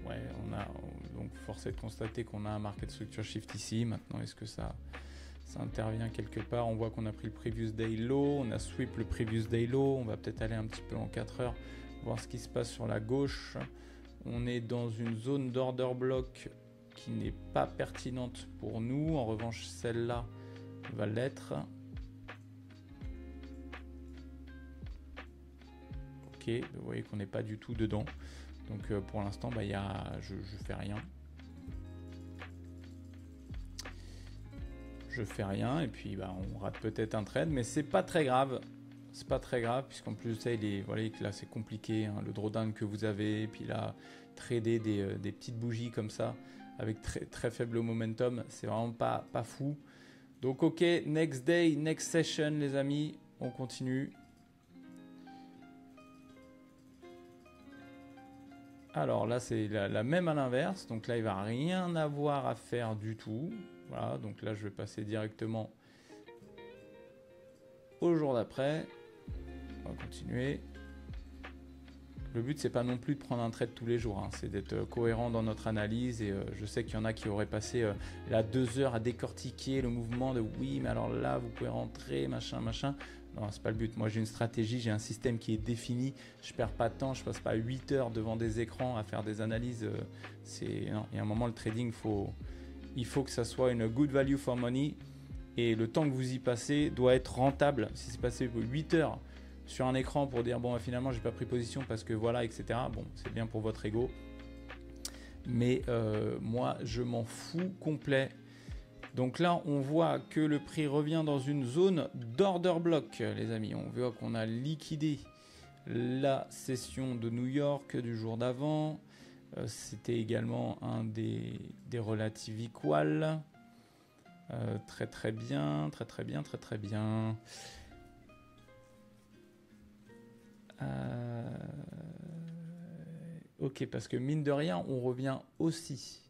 S1: Ouais, donc force est de constater qu'on a un market structure shift ici. Maintenant, est-ce que ça intervient quelque part? On voit qu'on a pris le previous day low, on a sweep le previous day low. On va peut-être aller un petit peu en 4 heures, voir ce qui se passe sur la gauche. On est dans une zone d'order block qui n'est pas pertinente pour nous. En revanche, celle-là va l'être. Ok, vous voyez qu'on n'est pas du tout dedans. Donc pour l'instant, je fais rien. Je fais rien et puis on rate peut-être un trade, mais c'est pas très grave. C'est pas très grave, puisqu'en plus ça, voilà, là c'est compliqué, hein, le drawdown que vous avez, et puis là, trader des petites bougies comme ça, avec très faible momentum, c'est vraiment pas fou. Donc ok, next day, next session les amis, on continue. Alors là c'est la même à l'inverse, donc là il va rien avoir à faire du tout. Voilà, donc là je vais passer directement au jour d'après. On va continuer. Le but, c'est pas non plus de prendre un trade tous les jours, hein. C'est d'être cohérent dans notre analyse. Et je sais qu'il y en a qui auraient passé là 2 heures à décortiquer le mouvement de oui, mais alors là, vous pouvez rentrer, machin. Non, c'est pas le but. Moi, j'ai une stratégie, j'ai un système qui est défini. Je perds pas de temps, je passe pas 8 heures devant des écrans à faire des analyses. Non, il y a un moment, le trading, il faut que ça soit une good value for money. Et le temps que vous y passez doit être rentable. Si c'est passé 8 heures sur un écran pour dire bon finalement j'ai pas pris position parce que voilà, etc. Bon, c'est bien pour votre ego, mais moi je m'en fous complet. Donc là on voit que le prix revient dans une zone d'order block, les amis. On voit qu'on a liquidé la session de New York du jour d'avant. C'était également un des relative equal. Très bien. Ok, parce que mine de rien, on revient aussi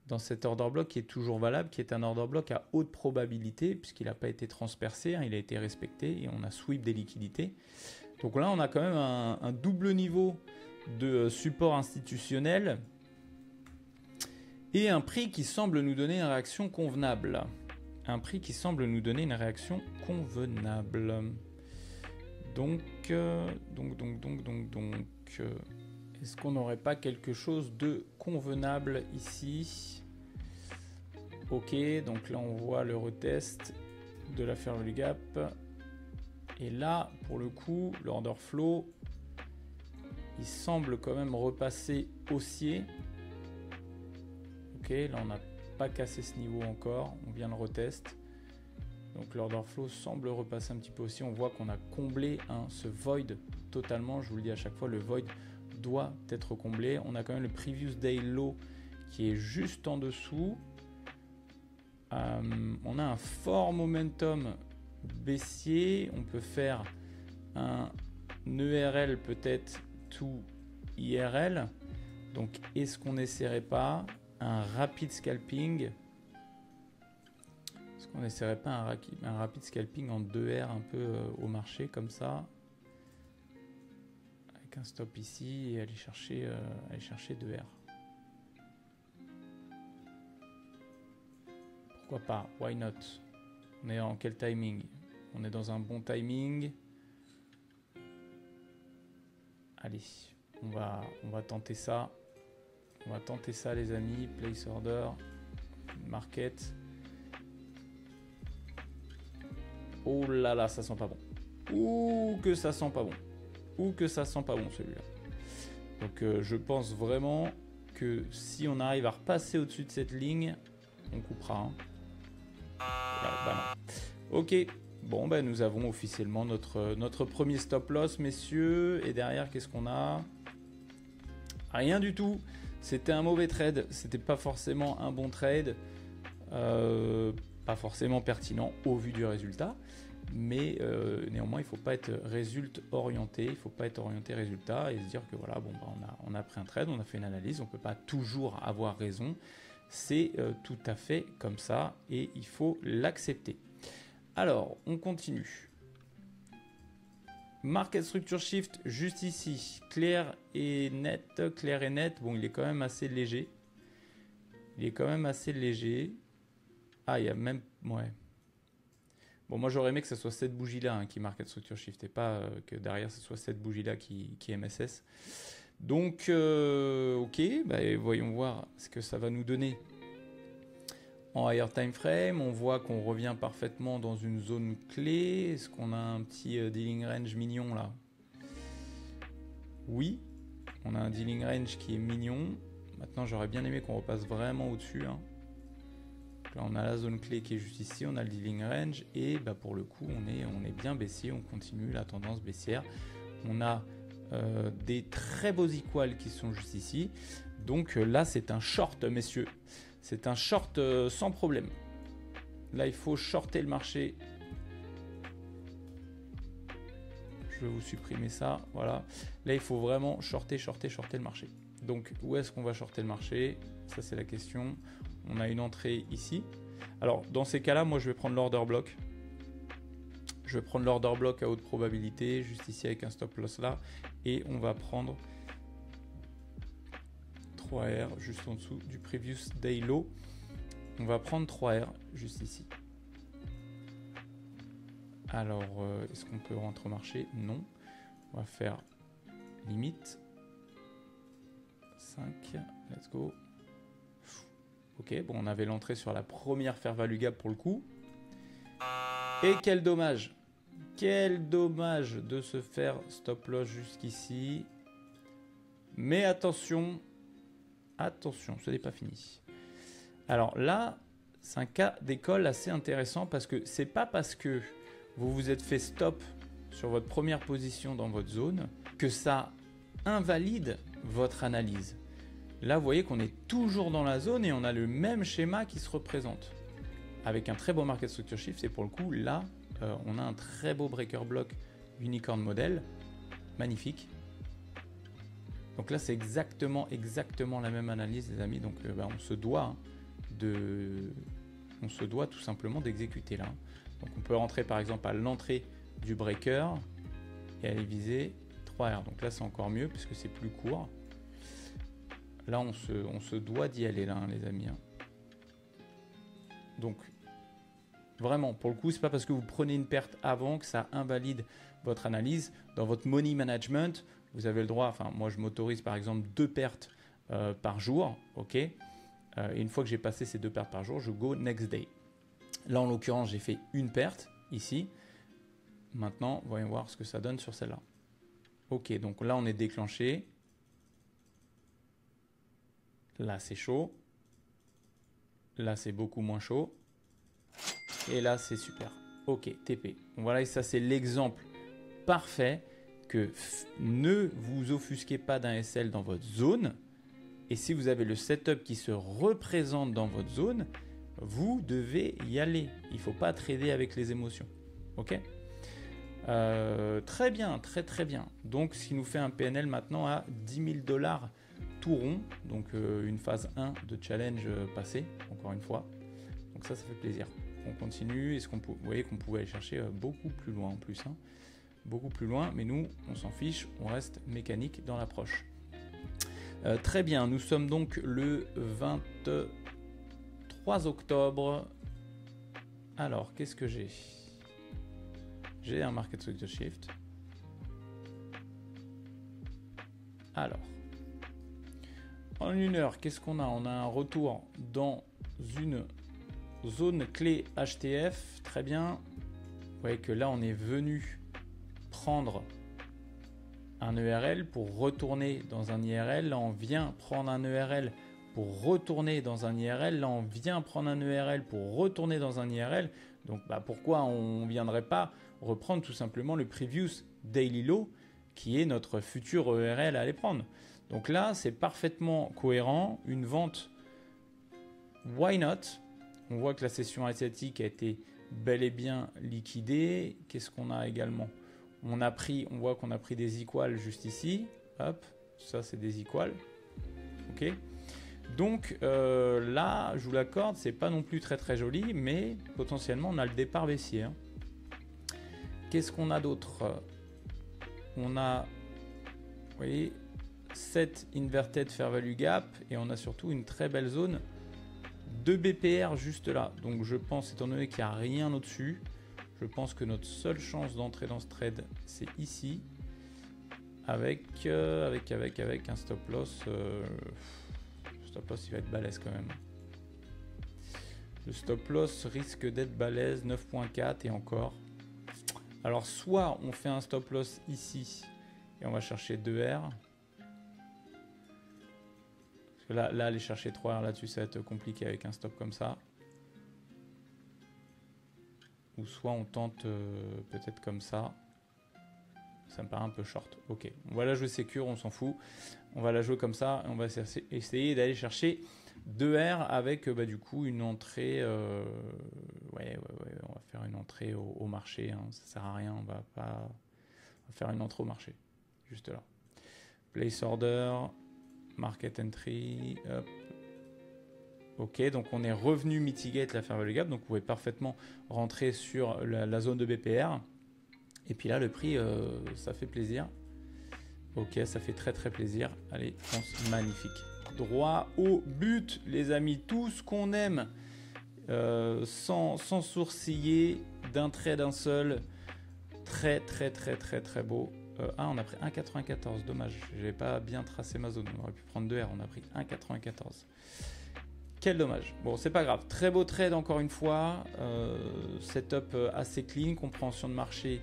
S1: dans cet order block qui est toujours valable, qui est un order block à haute probabilité, puisqu'il n'a pas été transpercé, hein, il a été respecté, et on a sweep des liquidités. Donc là, on a quand même un double niveau de support institutionnel, et un prix qui semble nous donner une réaction convenable. Donc, est-ce qu'on n'aurait pas quelque chose de convenable ici? Ok, donc là on voit le retest de la fair value gap. Et là, pour le coup, l'order flow, il semble quand même repasser haussier. Ok, là on n'a pas cassé ce niveau encore, on vient le retest. Donc l'order flow semble repasser un petit peu aussi. On voit qu'on a comblé ce void totalement. Je vous le dis à chaque fois, le void doit être comblé. On a quand même le previous day low qui est juste en dessous. On a un fort momentum baissier. On peut faire un ERL peut-être to IRL. Donc est-ce qu'on n'essaierait pas un rapid scalping? On n'essaierait pas un rapide scalping en 2R un peu au marché comme ça, avec avec un stop ici et aller chercher 2R. Pourquoi pas? Why not? On est en quel timing? On est dans un bon timing. Allez, on va tenter ça. On va tenter ça les amis. Place order. Market. Oh là là, ça sent pas bon. Ouh que ça sent pas bon. Ouh que ça sent pas bon celui-là. Donc je pense vraiment que si on arrive à repasser au-dessus de cette ligne, on coupera. Hein. Bah non. Ok. Bon, ben nous avons officiellement notre premier stop loss, messieurs. Et derrière, qu'est-ce qu'on a? Rien du tout. C'était un mauvais trade. C'était pas forcément un bon trade. Pas forcément pertinent au vu du résultat. Mais néanmoins, il ne faut pas être résultat orienté. Il ne faut pas être orienté résultat et se dire que voilà, bon, bah, on a pris un trade, on a fait une analyse. On ne peut pas toujours avoir raison. C'est tout à fait comme ça et il faut l'accepter. Alors, on continue. Market Structure Shift, juste ici. Clair et net. Clair et net. Bon, il est quand même assez léger. Ah, il y a même... Ouais. Bon, moi, j'aurais aimé que ce soit cette bougie-là hein, qui Market Structure Shift et pas que derrière, ce soit cette bougie-là qui MSS. Donc, ok. Bah, voyons voir ce que ça va nous donner. En higher time frame, on voit qu'on revient parfaitement dans une zone clé. Est-ce qu'on a un petit dealing range mignon là? Oui, on a un dealing range qui est mignon. Maintenant, j'aurais bien aimé qu'on repasse vraiment au-dessus. Hein. Là, on a la zone clé qui est juste ici, on a le dealing range et bah, pour le coup, on est bien baissier. On continue la tendance baissière. On a des très beaux equals qui sont juste ici. Donc là, c'est un short, messieurs. C'est un short sans problème. Là, il faut shorter le marché. Je vais vous supprimer ça. Voilà. Là, il faut vraiment shorter le marché. Donc, où est-ce qu'on va shorter le marché? Ça, c'est la question. On a une entrée ici. Alors, dans ces cas-là, moi, je vais prendre l'order block. Je vais prendre l'order block à haute probabilité, juste ici avec un stop loss là. Et on va prendre 3R juste en dessous du previous day low. On va prendre 3R juste ici. Alors, est-ce qu'on peut rentrer au marché? Non. On va faire limite. 5. Let's go. Ok, bon, on avait l'entrée sur la première fair value gap pour le coup. Et quel dommage. Quel dommage de se faire stop loss jusqu'ici. Mais attention. Attention, ce n'est pas fini. Alors là, c'est un cas d'école assez intéressant parce que c'est pas parce que vous vous êtes fait stop sur votre première position dans votre zone que ça invalide votre analyse. Là, vous voyez qu'on est toujours dans la zone et on a le même schéma qui se représente. Avec un très beau market structure shift et pour le coup, là, on a un très beau breaker block unicorn model. Magnifique. Donc là, c'est exactement la même analyse, les amis. Donc, on se doit tout simplement d'exécuter là. Donc, on peut rentrer par exemple à l'entrée du breaker et aller viser 3R. Donc là, c'est encore mieux puisque c'est plus court. Là, on se doit d'y aller là, hein, les amis. Hein. Donc, vraiment, pour le coup, c'est pas parce que vous prenez une perte avant que ça invalide votre analyse. Dans votre money management, vous avez le droit, enfin moi je m'autorise par exemple 2 pertes par jour, ok, et une fois que j'ai passé ces 2 pertes par jour, je go next day. Là en l'occurrence j'ai fait une perte ici. Maintenant voyons voir ce que ça donne sur celle-là. Ok, donc là on est déclenché. Là c'est chaud. Là c'est beaucoup moins chaud. Et là c'est super. Ok, TP. Voilà, et ça c'est l'exemple parfait que ne vous offusquez pas d'un SL dans votre zone. Et si vous avez le setup qui se représente dans votre zone, vous devez y aller. Il ne faut pas trader avec les émotions. Ok, très bien, très bien. Donc, ce qui nous fait un PNL maintenant à 10 000 $ tout rond. Donc, une phase 1 de challenge passée, encore une fois. Donc ça fait plaisir. On continue. Est-ce qu'on vous voyez qu'on pouvait aller chercher beaucoup plus loin en plus. Hein. beaucoup plus loin, mais nous, on s'en fiche, on reste mécanique dans l'approche. Très bien, nous sommes donc le 23 octobre. Alors, qu'est-ce que j'ai? J'ai un market structure shift. Alors, en une heure, qu'est-ce qu'on a? On a un retour dans une zone clé HTF. Très bien. Vous voyez que là, on est venu prendre un ERL pour retourner dans un IRL. Là, on vient prendre un ERL pour retourner dans un IRL. Là, on vient prendre un ERL pour retourner dans un IRL. Donc, pourquoi on ne viendrait pas reprendre tout simplement le previous daily low qui est notre futur ERL à aller prendre? Donc là, c'est parfaitement cohérent. Une vente, why not? On voit que la session asiatique a été bel et bien liquidée. Qu'est-ce qu'on a également? On voit qu'on a pris des equals juste ici. Hop, ça c'est des equals. Ok. Donc là, je vous l'accorde, c'est pas non plus très très joli, mais potentiellement on a le départ baissier. Hein. Qu'est-ce qu'on a d'autre? On a, vous voyez, 7 inverted fair value gap et on a surtout une très belle zone de BPR juste là. Donc je pense, étant donné qu'il n'y a rien au-dessus, je pense que notre seule chance d'entrer dans ce trade, c'est ici, avec un stop loss. Stop loss, il va être balèze quand même. Le stop loss risque d'être balèze, 9.4 et encore. Alors soit on fait un stop loss ici et on va chercher 2R. Parce que là aller chercher 3R là-dessus, ça va être compliqué avec un stop comme ça. Ou soit on tente peut-être comme ça. Ça me paraît un peu short. Ok, on va la jouer sécure, on s'en fout. On va la jouer comme ça et on va essayer d'aller chercher 2R avec du coup une entrée. On va faire une entrée au marché. Hein, ça sert à rien, on va faire une entrée au marché. Juste là. Place order, market entry. Hop. Ok, donc on est revenu mitigate la fair value gap, donc vous pouvez parfaitement rentrer sur la zone de BPR. Et puis là, le prix, ça fait plaisir. Ok, ça fait très très plaisir. Allez, France, magnifique. Droit au but, les amis, tout ce qu'on aime, sans sourciller, d'un trait d'un seul. Très très très très très beau. On a pris 1,94, dommage, j'avais pas bien tracé ma zone. On aurait pu prendre 2R, on a pris 1,94. Quel dommage. Bon, c'est pas grave. Très beau trade encore une fois. Setup assez clean, compréhension de marché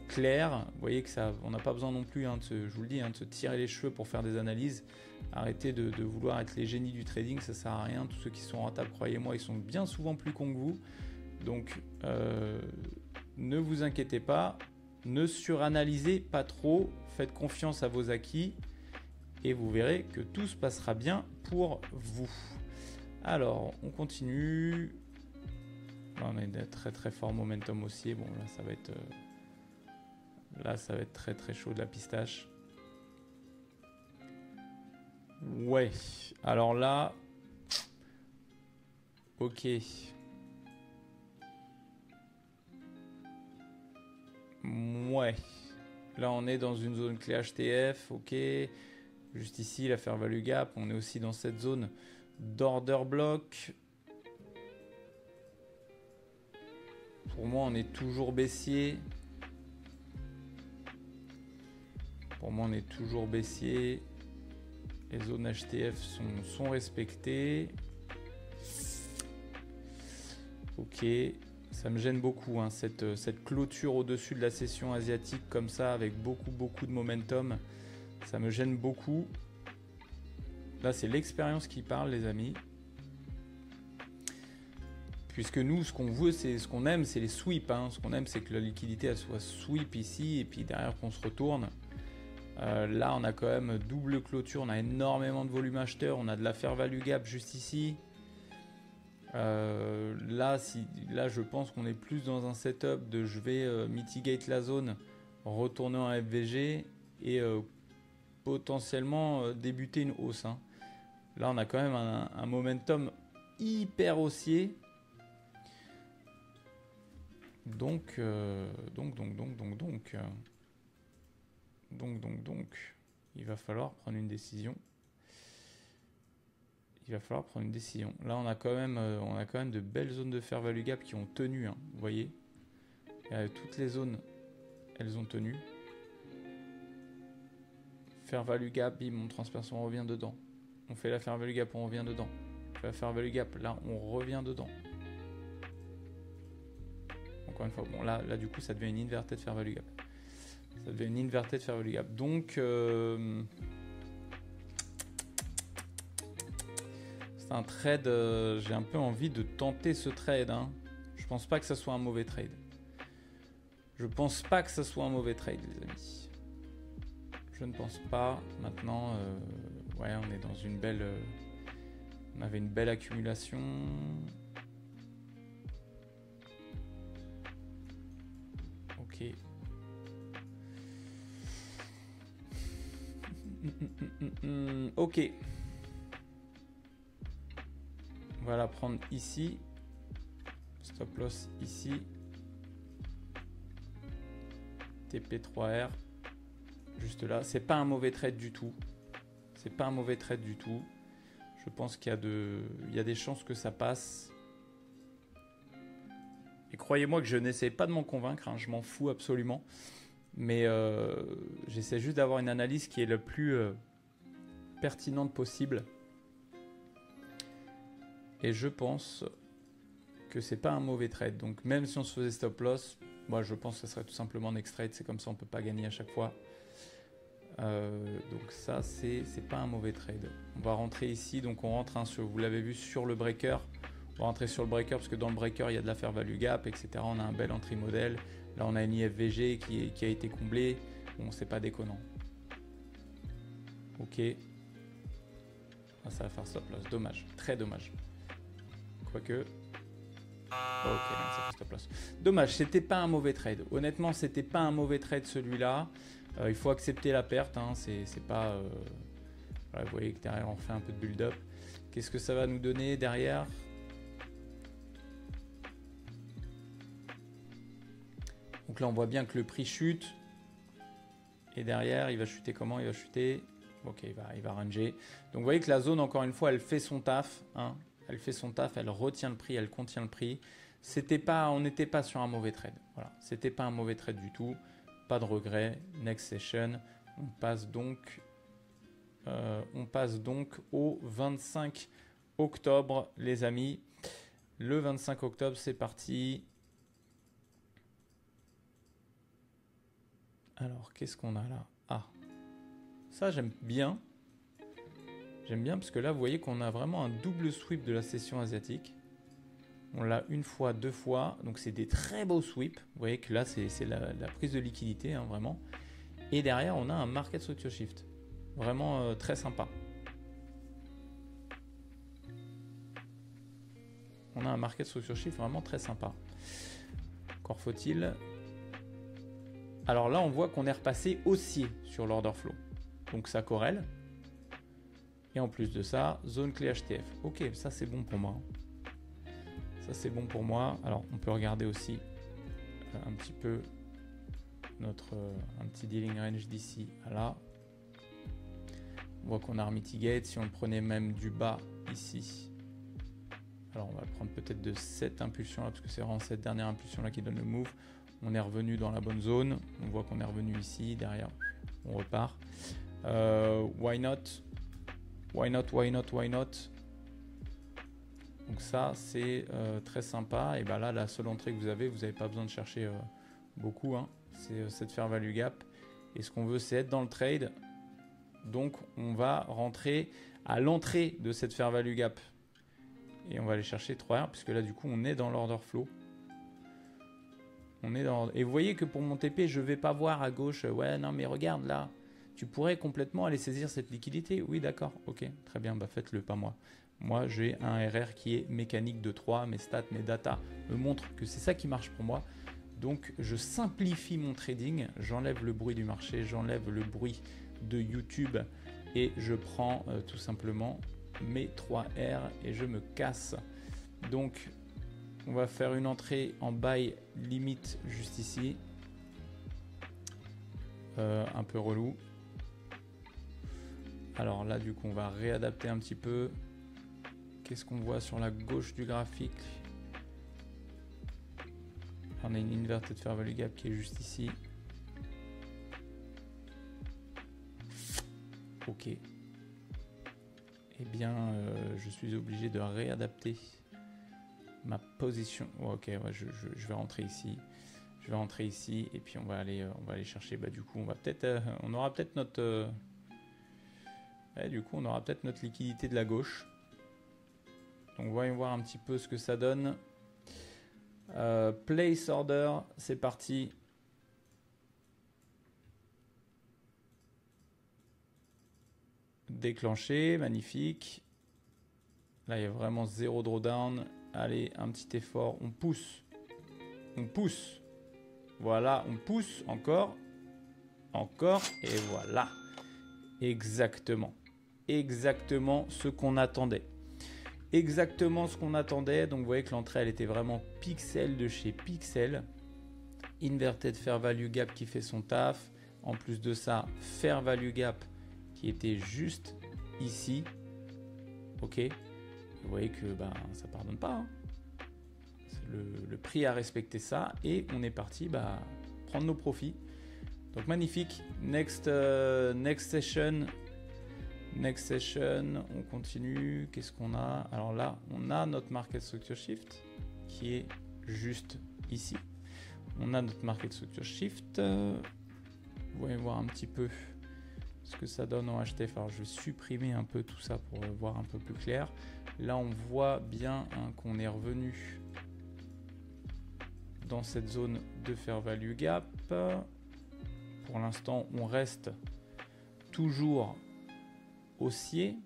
S1: claire. Vous voyez que ça, on n'a pas besoin non plus, je vous le dis, de se tirer les cheveux pour faire des analyses. Arrêtez de vouloir être les génies du trading, ça sert à rien. Tous ceux qui sont rentables, croyez-moi, ils sont bien souvent plus cons que vous. Donc, ne vous inquiétez pas. Ne suranalysez pas trop. Faites confiance à vos acquis. Et vous verrez que tout se passera bien pour vous. Alors, on continue. Là, on a des très très fort momentum haussier. Bon, là, ça va être très très chaud de la pistache. Ouais. Alors là, ok. Ouais. Là, on est dans une zone clé HTF. Ok. Juste ici, la fair value gap. On est aussi dans cette zone d'order block. Pour moi, on est toujours baissier. Les zones HTF sont respectées. Ok. Ça me gêne beaucoup, cette clôture au-dessus de la session asiatique comme ça, avec beaucoup de momentum. Ça me gêne beaucoup. Là, c'est l'expérience qui parle, les amis. Puisque nous, ce qu'on veut, c'est ce qu'on aime, c'est les sweeps. Ce qu'on aime, c'est que la liquidité elle soit sweep ici et puis derrière qu'on se retourne. Là, on a quand même double clôture. On a énormément de volume acheteur. On a de la fair value gap juste ici. Là, je pense qu'on est plus dans un setup de je vais mitigate la zone, retourner en FVG et potentiellement débuter une hausse. Là, on a quand même un momentum hyper haussier. Donc. il va falloir prendre une décision. Il va falloir prendre une décision. Là, on a quand même de belles zones de fair value gap qui ont tenu, hein, vous voyez. Toutes les zones, elles ont tenu. Fair value gap, bim, on transperce, on revient dedans. On fait la fair value gap, on revient dedans. On fait la fair value gap, là, on revient dedans. Encore une fois, bon, là du coup, ça devient une inverted fair value gap. Ça devient une inverted fair value gap. Donc, c'est un trade, j'ai un peu envie de tenter ce trade, hein. Je pense pas que ça soit un mauvais trade. Je pense pas que ça soit un mauvais trade, les amis. Je ne pense pas. Maintenant, ouais, on est dans une belle... on avait une belle accumulation. Ok. Ok. On va la prendre ici. Stop loss ici. TP3R. Juste là. C'est pas un mauvais trade du tout. C'est pas un mauvais trade du tout. Je pense qu'il y a des chances que ça passe. Et croyez-moi que je n'essaie pas de m'en convaincre. Hein, je m'en fous absolument. Mais j'essaie juste d'avoir une analyse qui est le plus pertinente possible. Et je pense que c'est pas un mauvais trade. Donc même si on se faisait stop loss, moi je pense que ça serait tout simplement next trade. C'est comme ça, on peut pas gagner à chaque fois. Donc ça, c'est pas un mauvais trade. On va rentrer ici. Donc on rentre, hein, vous l'avez vu, sur le breaker. On va rentrer sur le breaker parce que dans le breaker, il y a de la fair value gap, etc. On a un bel entry model. Là, on a une IFVG qui a été comblée. Bon, c'est pas déconnant. Ok. Ah, ça va faire stop loss. Dommage. Très dommage. Quoique. Ok, ça fait stop loss. Dommage, c'était pas un mauvais trade. Honnêtement, c'était pas un mauvais trade celui-là. Il faut accepter la perte. Hein. C'est pas. Voilà, vous voyez que derrière, on fait un peu de build-up. Qu'est-ce que ça va nous donner derrière ? Donc là, on voit bien que le prix chute. Et derrière, il va chuter comment ? Il va chuter. Ok, il va ranger. Donc vous voyez que la zone, encore une fois, elle fait son taf. Hein. Elle fait son taf, elle retient le prix, elle contient le prix. On n'était pas sur un mauvais trade. Voilà, c'était pas un mauvais trade du tout. Pas de regret. Next session. On passe donc au 25 octobre, les amis. Le 25 octobre, c'est parti. Alors, qu'est-ce qu'on a là? Ah, ça j'aime bien. J'aime bien parce que là, vous voyez qu'on a vraiment un double sweep de la session asiatique. On l'a une fois, deux fois. Donc, c'est des très beaux sweeps. Vous voyez que là, c'est la prise de liquidité, hein, vraiment. Et derrière, on a un market structure shift. Vraiment très sympa. On a un market structure shift vraiment très sympa. Encore faut-il. Alors là, on voit qu'on est repassé haussier sur l'order flow. Donc, ça corrèle. Et en plus de ça, zone clé HTF. Ok, ça c'est bon pour moi. Ça c'est bon pour moi. Alors on peut regarder aussi un petit peu un petit dealing range d'ici à là. On voit qu'on a remitigate. Si on le prenait même du bas ici. Alors on va le prendre peut-être de cette impulsion là, parce que c'est vraiment cette dernière impulsion là qui donne le move. On est revenu dans la bonne zone. On voit qu'on est revenu ici. Derrière, on repart. Why not? Why not, why not, why not? Donc ça, c'est très sympa. Et bien là, la seule entrée que vous n'avez pas besoin de chercher beaucoup. Hein. C'est cette fair value gap. Et ce qu'on veut, c'est être dans le trade. Donc, on va rentrer à l'entrée de cette fair value gap. Et on va aller chercher 3R, puisque là, du coup, on est dans l'order flow. Et vous voyez que pour mon TP, je ne vais pas voir à gauche. Ouais, non, mais regarde là. Tu pourrais complètement aller saisir cette liquidité. Oui, d'accord. Ok, très bien. Bah, faites-le, pas moi. Moi, j'ai un RR qui est mécanique de 3. Mes stats, mes data me montrent que c'est ça qui marche pour moi. Donc, je simplifie mon trading. J'enlève le bruit du marché. J'enlève le bruit de YouTube. Et je prends tout simplement mes 3R et je me casse. Donc, on va faire une entrée en buy limite juste ici. un peu relou. Alors là, du coup, on va réadapter un petit peu. Qu'est-ce qu'on voit sur la gauche du graphique? On a une inverted fair value gap qui est juste ici. Ok. Eh bien, je suis obligé de réadapter ma position. Oh, ok, ouais, je vais rentrer ici. Je vais rentrer ici et puis on va aller chercher. Bah, du coup, on va peut-être, on aura peut-être notre. Du coup, on aura peut-être notre liquidité de la gauche. Donc, voyons voir un petit peu ce que ça donne. Place order, c'est parti. Déclenché, magnifique. Là, il y a vraiment zéro drawdown. Allez, un petit effort. On pousse. On pousse. Voilà, on pousse encore. Encore. Et voilà. Exactement. Exactement ce qu'on attendait. Exactement ce qu'on attendait. Donc, vous voyez que l'entrée, elle était vraiment pixel de chez pixel. Inverted Fair Value Gap qui fait son taf. En plus de ça, Fair Value Gap qui était juste ici. Ok. Vous voyez que ça ne pardonne pas. Hein. Le prix à respecter ça. Et on est parti prendre nos profits. Donc magnifique. Next session. Next session. On continue. Qu'est-ce qu'on a? Alors là, on a notre Market Structure Shift qui est juste ici. On a notre Market Structure Shift. Vous voyez voir un petit peu ce que ça donne en HTF. Alors je vais supprimer un peu tout ça pour voir un peu plus clair. Là, on voit bien qu'on est revenu dans cette zone de Fair Value Gap. Pour l'instant, on reste toujours haussier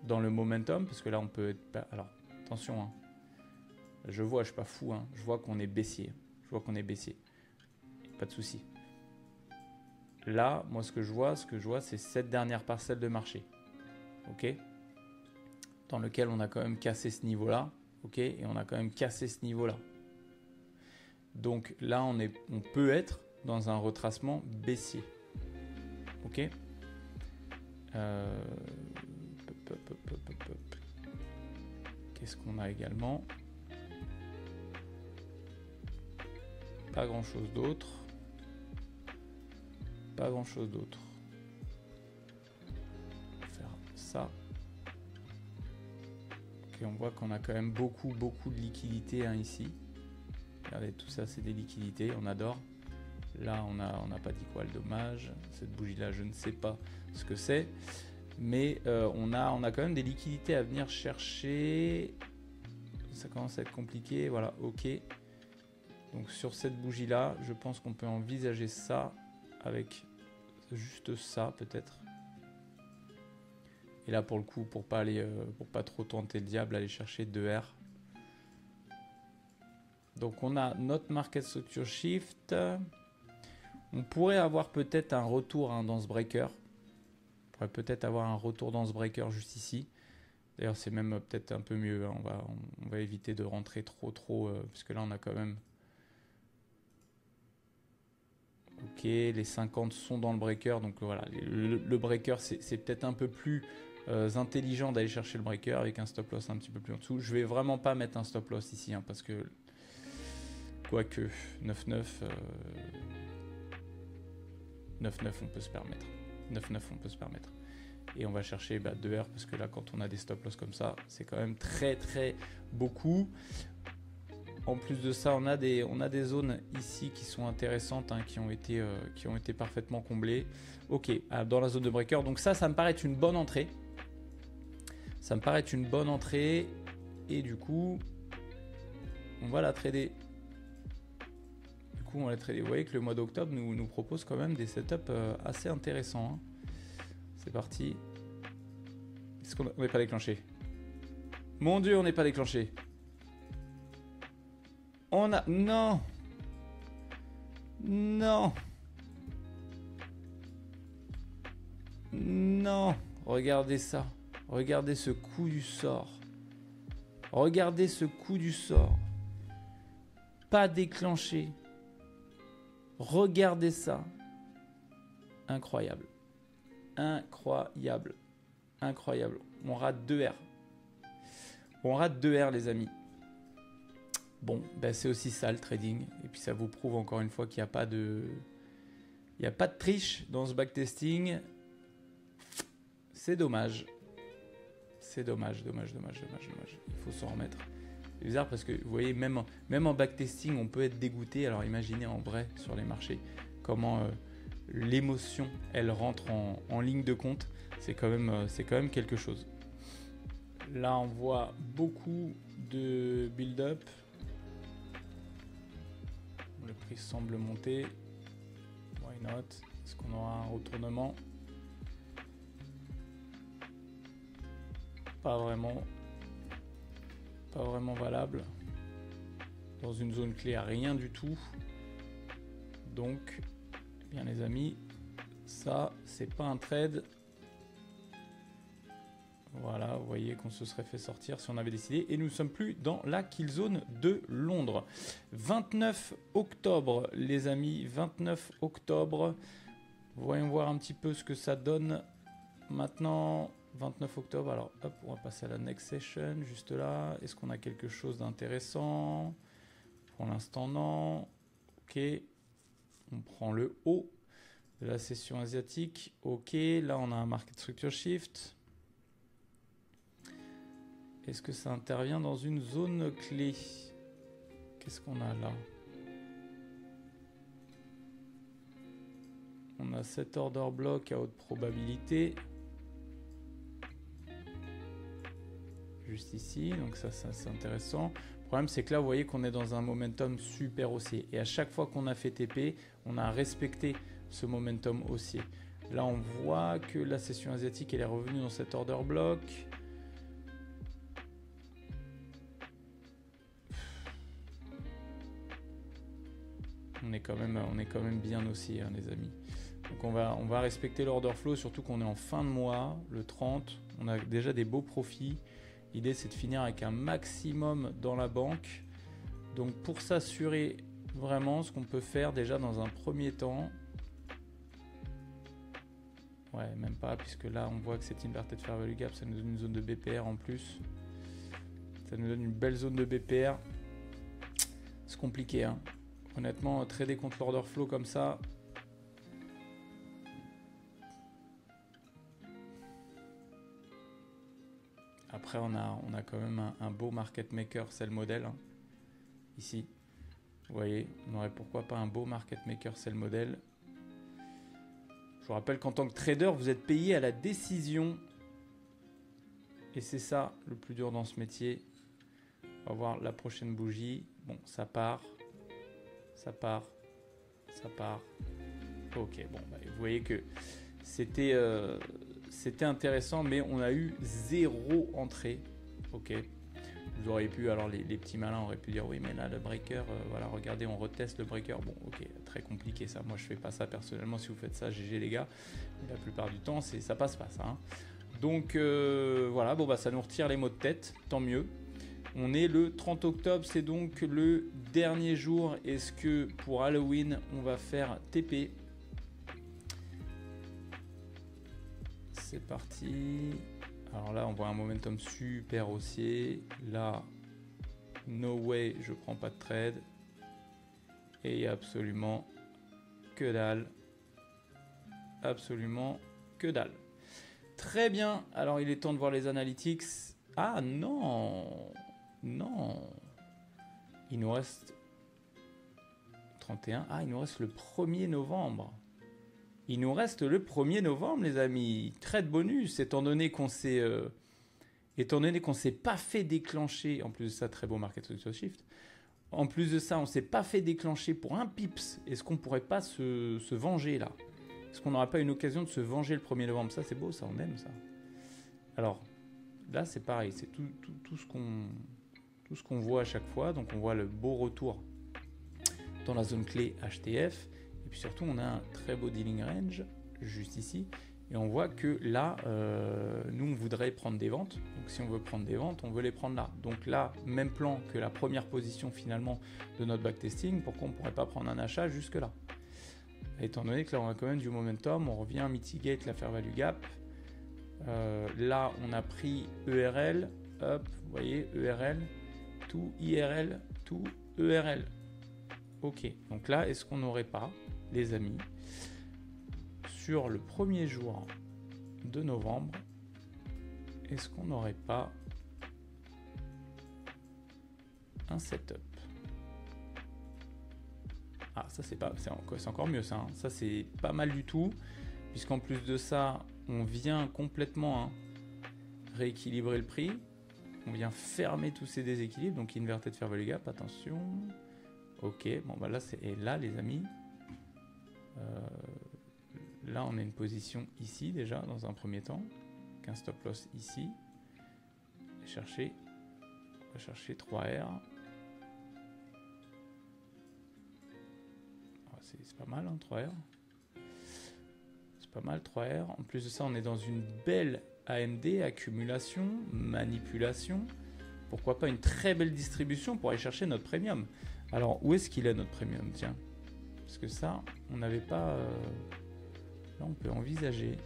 S1: dans le momentum, parce que là, on peut être... Alors, attention, hein. Je vois, je suis pas fou, hein. Je vois qu'on est baissier. Je vois qu'on est baissier. Pas de souci. Là, moi, ce que je vois, c'est cette dernière parcelle de marché. OK ? Dans lequel on a quand même cassé ce niveau-là. OK ? Et on a quand même cassé ce niveau-là. Donc là, on peut être dans un retracement baissier. OK ? Qu'est-ce qu'on a également ? Pas grand-chose d'autre. Pas grand-chose d'autre. On va faire ça. Ok, on voit qu'on a quand même beaucoup de liquidités ici. Regardez, tout ça, c'est des liquidités. On adore. Là, on n'a pas dit quoi, le dommage. Cette bougie-là, je ne sais pas ce que c'est. Mais on a quand même des liquidités à venir chercher. Ça commence à être compliqué. Voilà, ok. Donc sur cette bougie-là, je pense qu'on peut envisager ça avec juste ça peut-être. Et là, pour le coup, pour pas trop tenter le diable, aller chercher 2R. Donc on a notre Market Structure Shift. On pourrait avoir peut-être un retour dans ce breaker. On pourrait peut-être avoir un retour dans ce breaker juste ici. D'ailleurs, c'est même peut-être un peu mieux. Hein. On va éviter de rentrer trop, puisque là, on a quand même... Ok, les 50 sont dans le breaker. Donc voilà, le breaker, c'est peut-être un peu plus intelligent d'aller chercher le breaker avec un stop loss un petit peu plus en dessous. Je vais vraiment pas mettre un stop loss ici, parce que... Quoique, 9,9... 9,9 on peut se permettre. 9,9 on peut se permettre. Et on va chercher 2R parce que là, quand on a des stop loss comme ça, c'est quand même très beaucoup. En plus de ça, on a des zones ici qui sont intéressantes, qui ont été parfaitement comblées. Ok, dans la zone de breaker. Donc ça me paraît être une bonne entrée. Ça me paraît être une bonne entrée. Et du coup, on va la trader. On va trader. Vous voyez que le mois d'octobre nous propose quand même des setups assez intéressants. C'est parti. Est-ce qu'on n'est pas déclenché? Mon Dieu, on n'est pas déclenché. On a... Non. Non. Non. Regardez ça. Regardez ce coup du sort. Regardez ce coup du sort. Pas déclenché. Regardez ça. Incroyable. Incroyable. Incroyable. On rate 2 R. On rate 2 R, les amis. Bon, ben c'est aussi ça le trading. Et puis ça vous prouve encore une fois qu'il n'y a pas de... Il n'y a pas de triche dans ce backtesting. C'est dommage. C'est dommage. Il faut s'en remettre. C'est bizarre parce que vous voyez, même en backtesting, on peut être dégoûté. Alors imaginez en vrai sur les marchés comment l'émotion, elle rentre en ligne de compte. C'est quand même quelque chose. Là, on voit beaucoup de build-up. Le prix semble monter. Why not? Est-ce qu'on aura un retournement? Pas vraiment valable. Dans une zone clé à rien du tout. Donc, eh bien les amis, ça, c'est pas un trade. Voilà, vous voyez qu'on se serait fait sortir si on avait décidé. Et nous ne sommes plus dans la kill zone de Londres. 29 octobre, les amis. 29 octobre. Voyons voir un petit peu ce que ça donne maintenant. 29 octobre. Alors, hop, on va passer à la next session. Juste là. Est-ce qu'on a quelque chose d'intéressant? Pour l'instant, non. Ok. On prend le haut de la session asiatique. Ok. Là, on a un market structure shift. Est-ce que ça intervient dans une zone clé? Qu'est-ce qu'on a là? On a 7 order block à haute probabilité. Juste ici, donc ça c'est intéressant. Le problème c'est que là vous voyez qu'on est dans un momentum super haussier. Et à chaque fois qu'on a fait TP, on a respecté ce momentum haussier. Là on voit que la session asiatique elle est revenue dans cet order block. On est quand même bien haussier, hein, les amis. Donc on va respecter l'order flow, surtout qu'on est en fin de mois, le 30. On a déjà des beaux profits. L'idée, c'est de finir avec un maximum dans la banque. Donc pour s'assurer vraiment, ce qu'on peut faire déjà dans un premier temps... Ouais, même pas, puisque là, on voit que cette inverted fair value gap, ça nous donne une zone de BPR en plus. Ça nous donne une belle zone de BPR. C'est compliqué, hein. Honnêtement, trader contre l'order flow comme ça... Après, on a quand même un beau market maker, c'est le modèle. Hein. Ici, vous voyez, on aurait pourquoi pas un beau market maker, c'est le modèle. Je vous rappelle qu'en tant que trader, vous êtes payé à la décision. Et c'est ça le plus dur dans ce métier. On va voir la prochaine bougie. Bon, ça part. Ça part. Ça part. Ok, bon, bah, vous voyez que c'était intéressant, mais on a eu 0 entrée. Ok. Vous auriez pu, alors les petits malins auraient pu dire oui, mais là le breaker, voilà, regardez, on reteste le breaker. Bon, ok, très compliqué ça. Moi, je fais pas ça personnellement. Si vous faites ça, GG les gars. Mais la plupart du temps, ça passe pas ça. Hein. Donc voilà, bon bah ça nous retire les maux de tête. Tant mieux. On est le 30 octobre, c'est donc le dernier jour. Est-ce que pour Halloween, on va faire TP? C'est parti. Alors là, on voit un momentum super haussier. Là, no way, je prends pas de trade. Et il y a absolument que dalle. Absolument que dalle. Très bien. Alors, il est temps de voir les analytics. Ah non. Non. Il nous reste 31. Ah, il nous reste le 1er novembre. Il nous reste le 1er novembre, les amis. Trade bonus, étant donné qu'on s'est pas fait déclencher, en plus de ça, très beau market structure shift. En plus de ça, on s'est pas fait déclencher pour un pips. Est-ce qu'on pourrait pas se venger là? Est-ce qu'on n'aura pas une occasion de se venger le 1er novembre? Ça, c'est beau, ça, on aime ça. Alors, là, c'est pareil. C'est tout ce qu'on voit à chaque fois. Donc, on voit le beau retour dans la zone clé HTF. Et puis surtout, on a un très beau dealing range juste ici. Et on voit que là, nous, on voudrait prendre des ventes. Donc, si on veut prendre des ventes, on veut les prendre là. Donc là, même plan que la première position finalement de notre backtesting. Pourquoi on ne pourrait pas prendre un achat jusque là? Étant donné que là on a quand même du momentum, on revient mitigate la fair value gap. Là on a pris ERL, hop, vous voyez, ERL, tout IRL, tout ERL. Ok, donc là est-ce qu'on n'aurait pas, les amis, sur le premier jour de novembre, est-ce qu'on n'aurait pas un setup? Ah, ça c'est encore mieux ça, hein. Ça c'est pas mal du tout, puisqu'en plus de ça, on vient complètement rééquilibrer le prix, on vient fermer tous ces déséquilibres, donc inverted fair value gap, attention. Ok, bon bah là et là les amis, là on a une position ici déjà dans un premier temps, qu'un stop loss ici, on va chercher 3R. C'est pas mal, hein, 3R. C'est pas mal, 3R. En plus de ça, on est dans une belle AMD, accumulation, manipulation. Pourquoi pas une très belle distribution pour aller chercher notre premium. Alors, où est-ce qu'il est notre premium? Tiens, parce que ça, on n'avait pas... Là, on peut envisager.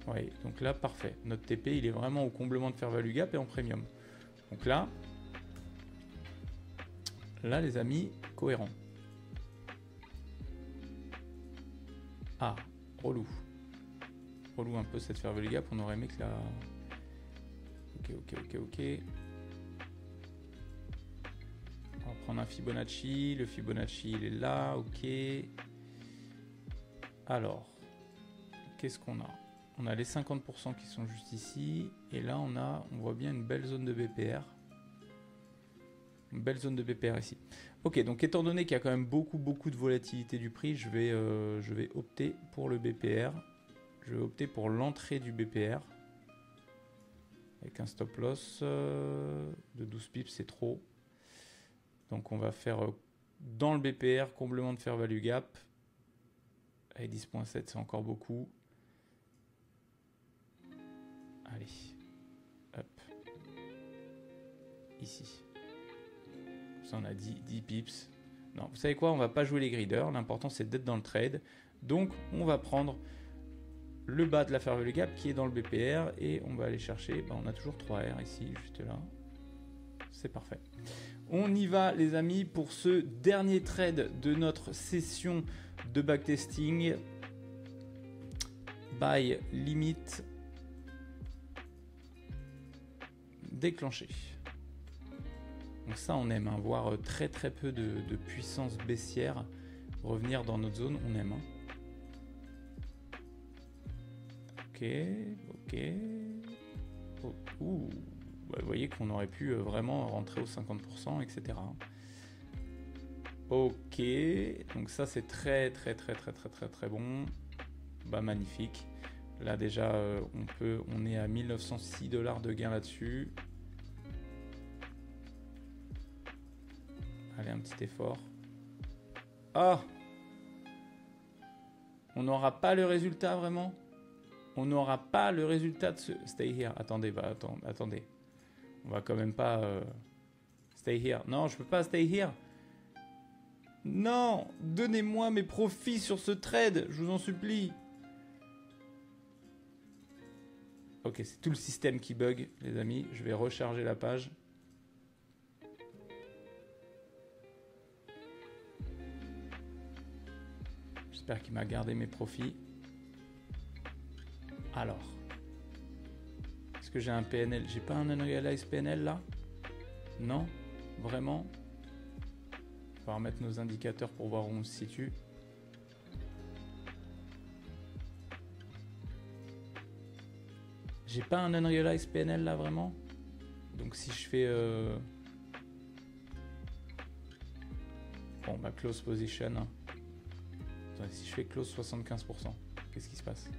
S1: Oui, donc là, parfait. Notre TP, il est vraiment au comblement de fair value gap et en premium. Donc là, les amis, cohérent. Ah, relou. Relou un peu cette fair value gap. On aurait aimé que la... Ok. On va prendre un Fibonacci. Le Fibonacci, il est là. Ok. Alors, qu'est-ce qu'on a? On a les 50% qui sont juste ici. Et là, on voit bien une belle zone de BPR. Une belle zone de BPR ici. Ok, donc étant donné qu'il y a quand même beaucoup de volatilité du prix, je vais opter pour le BPR. Je vais opter pour l'entrée du BPR. Avec un stop loss de 12 pips, c'est trop. Donc on va faire dans le BPR, comblement de fair value gap. Allez, 10.7, c'est encore beaucoup. Allez, hop. Ici. Ça, on a 10 pips. Non, vous savez quoi, on va pas jouer les griders. L'important, c'est d'être dans le trade. Donc, on va prendre le bas de la fair value gap qui est dans le BPR et on va aller chercher. On a toujours 3R ici, juste là. C'est parfait. On y va, les amis, pour ce dernier trade de notre session de backtesting. Buy limit déclenché. Donc ça, on aime, hein, voir très peu de puissance baissière revenir dans notre zone, on aime. Hein. Ok. Oh, vous voyez qu'on aurait pu vraiment rentrer aux 50%, etc. Ok, donc ça c'est très bon. Bah magnifique. Là déjà, on est à 1906 $ de gain là-dessus. Allez, un petit effort. Ah! On n'aura pas le résultat vraiment? On n'aura pas le résultat de ce... Stay here. Attendez, attendez. On va quand même pas... Stay here. Non, je peux pas stay here. Non! Donnez-moi mes profits sur ce trade, je vous en supplie. Ok, c'est tout le système qui bug, les amis. Je vais recharger la page. J'espère qu'il m'a gardé mes profits. Alors, est-ce que j'ai un PNL? J'ai pas un unrealized PNL là? Non? Vraiment? On va remettre nos indicateurs pour voir où on se situe. J'ai pas un unrealized PNL là vraiment? Donc si je fais... Bon bah close position. Attendez, si je fais close 75%, qu'est-ce qui se passe?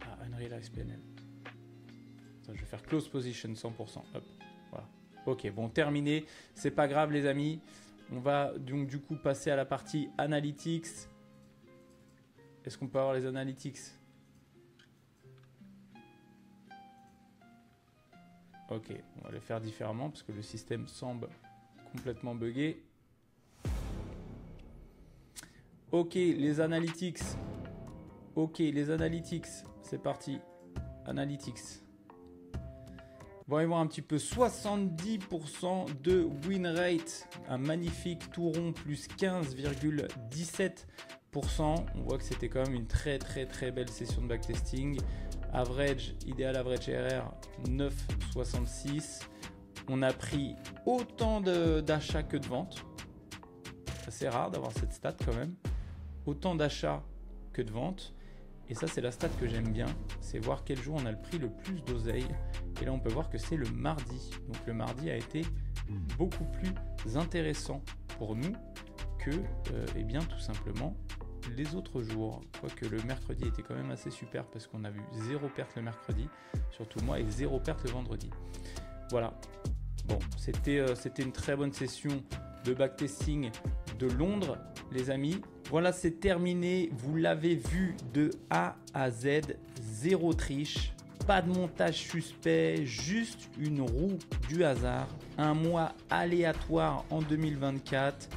S1: Ah, unrealized PNL. Attends, je vais faire close position 100%. Hop, voilà. Ok, bon, terminé. C'est pas grave les amis. On va donc du coup passer à la partie analytics. Est-ce qu'on peut avoir les analytics? Ok, on va les faire différemment parce que le système semble complètement buggé. Ok, les analytics. Ok, les analytics. C'est parti. Analytics. Bon, allez voir un petit peu. 70% de win rate. Un magnifique tout rond, plus 15,17%. On voit que c'était quand même une très belle session de backtesting. Average, idéal average RR, 9,66. On a pris autant d'achats que de ventes. C'est rare d'avoir cette stat quand même. Autant d'achats que de ventes. Et ça, c'est la stat que j'aime bien. C'est voir quel jour on a pris le plus d'oseille. Et là, on peut voir que c'est le mardi. Donc le mardi a été beaucoup plus intéressant pour nous que, eh bien, tout simplement, les autres jours. Quoique le mercredi était quand même assez super parce qu'on a vu 0 perte le mercredi, surtout moi, et 0 perte le vendredi. Voilà. Bon, c'était une très bonne session de backtesting de Londres, les amis. Voilà, c'est terminé. Vous l'avez vu de A à Z. Zéro triche. Pas de montage suspect. Juste une roue du hasard. Un mois aléatoire en 2024.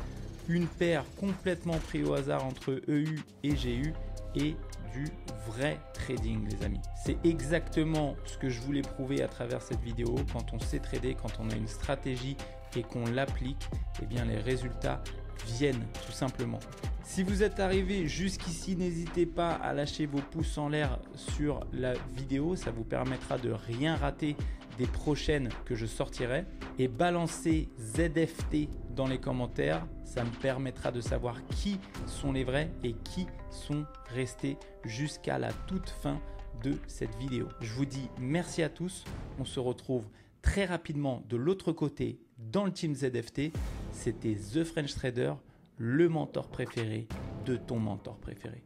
S1: Une paire complètement pris au hasard entre EU et GU. Et du vrai trading, les amis. C'est exactement ce que je voulais prouver à travers cette vidéo. Quand on sait trader, quand on a une stratégie et qu'on l'applique, eh bien les résultats viennent tout simplement. Si vous êtes arrivé jusqu'ici, n'hésitez pas à lâcher vos pouces en l'air sur la vidéo. Ça vous permettra de rien rater des prochaines que je sortirai. Et balancer ZFT dans les commentaires. Ça me permettra de savoir qui sont les vrais et qui sont restés jusqu'à la toute fin de cette vidéo. Je vous dis merci à tous. On se retrouve très rapidement de l'autre côté dans le team ZFT. C'était The French Trader, le mentor préféré de ton mentor préféré.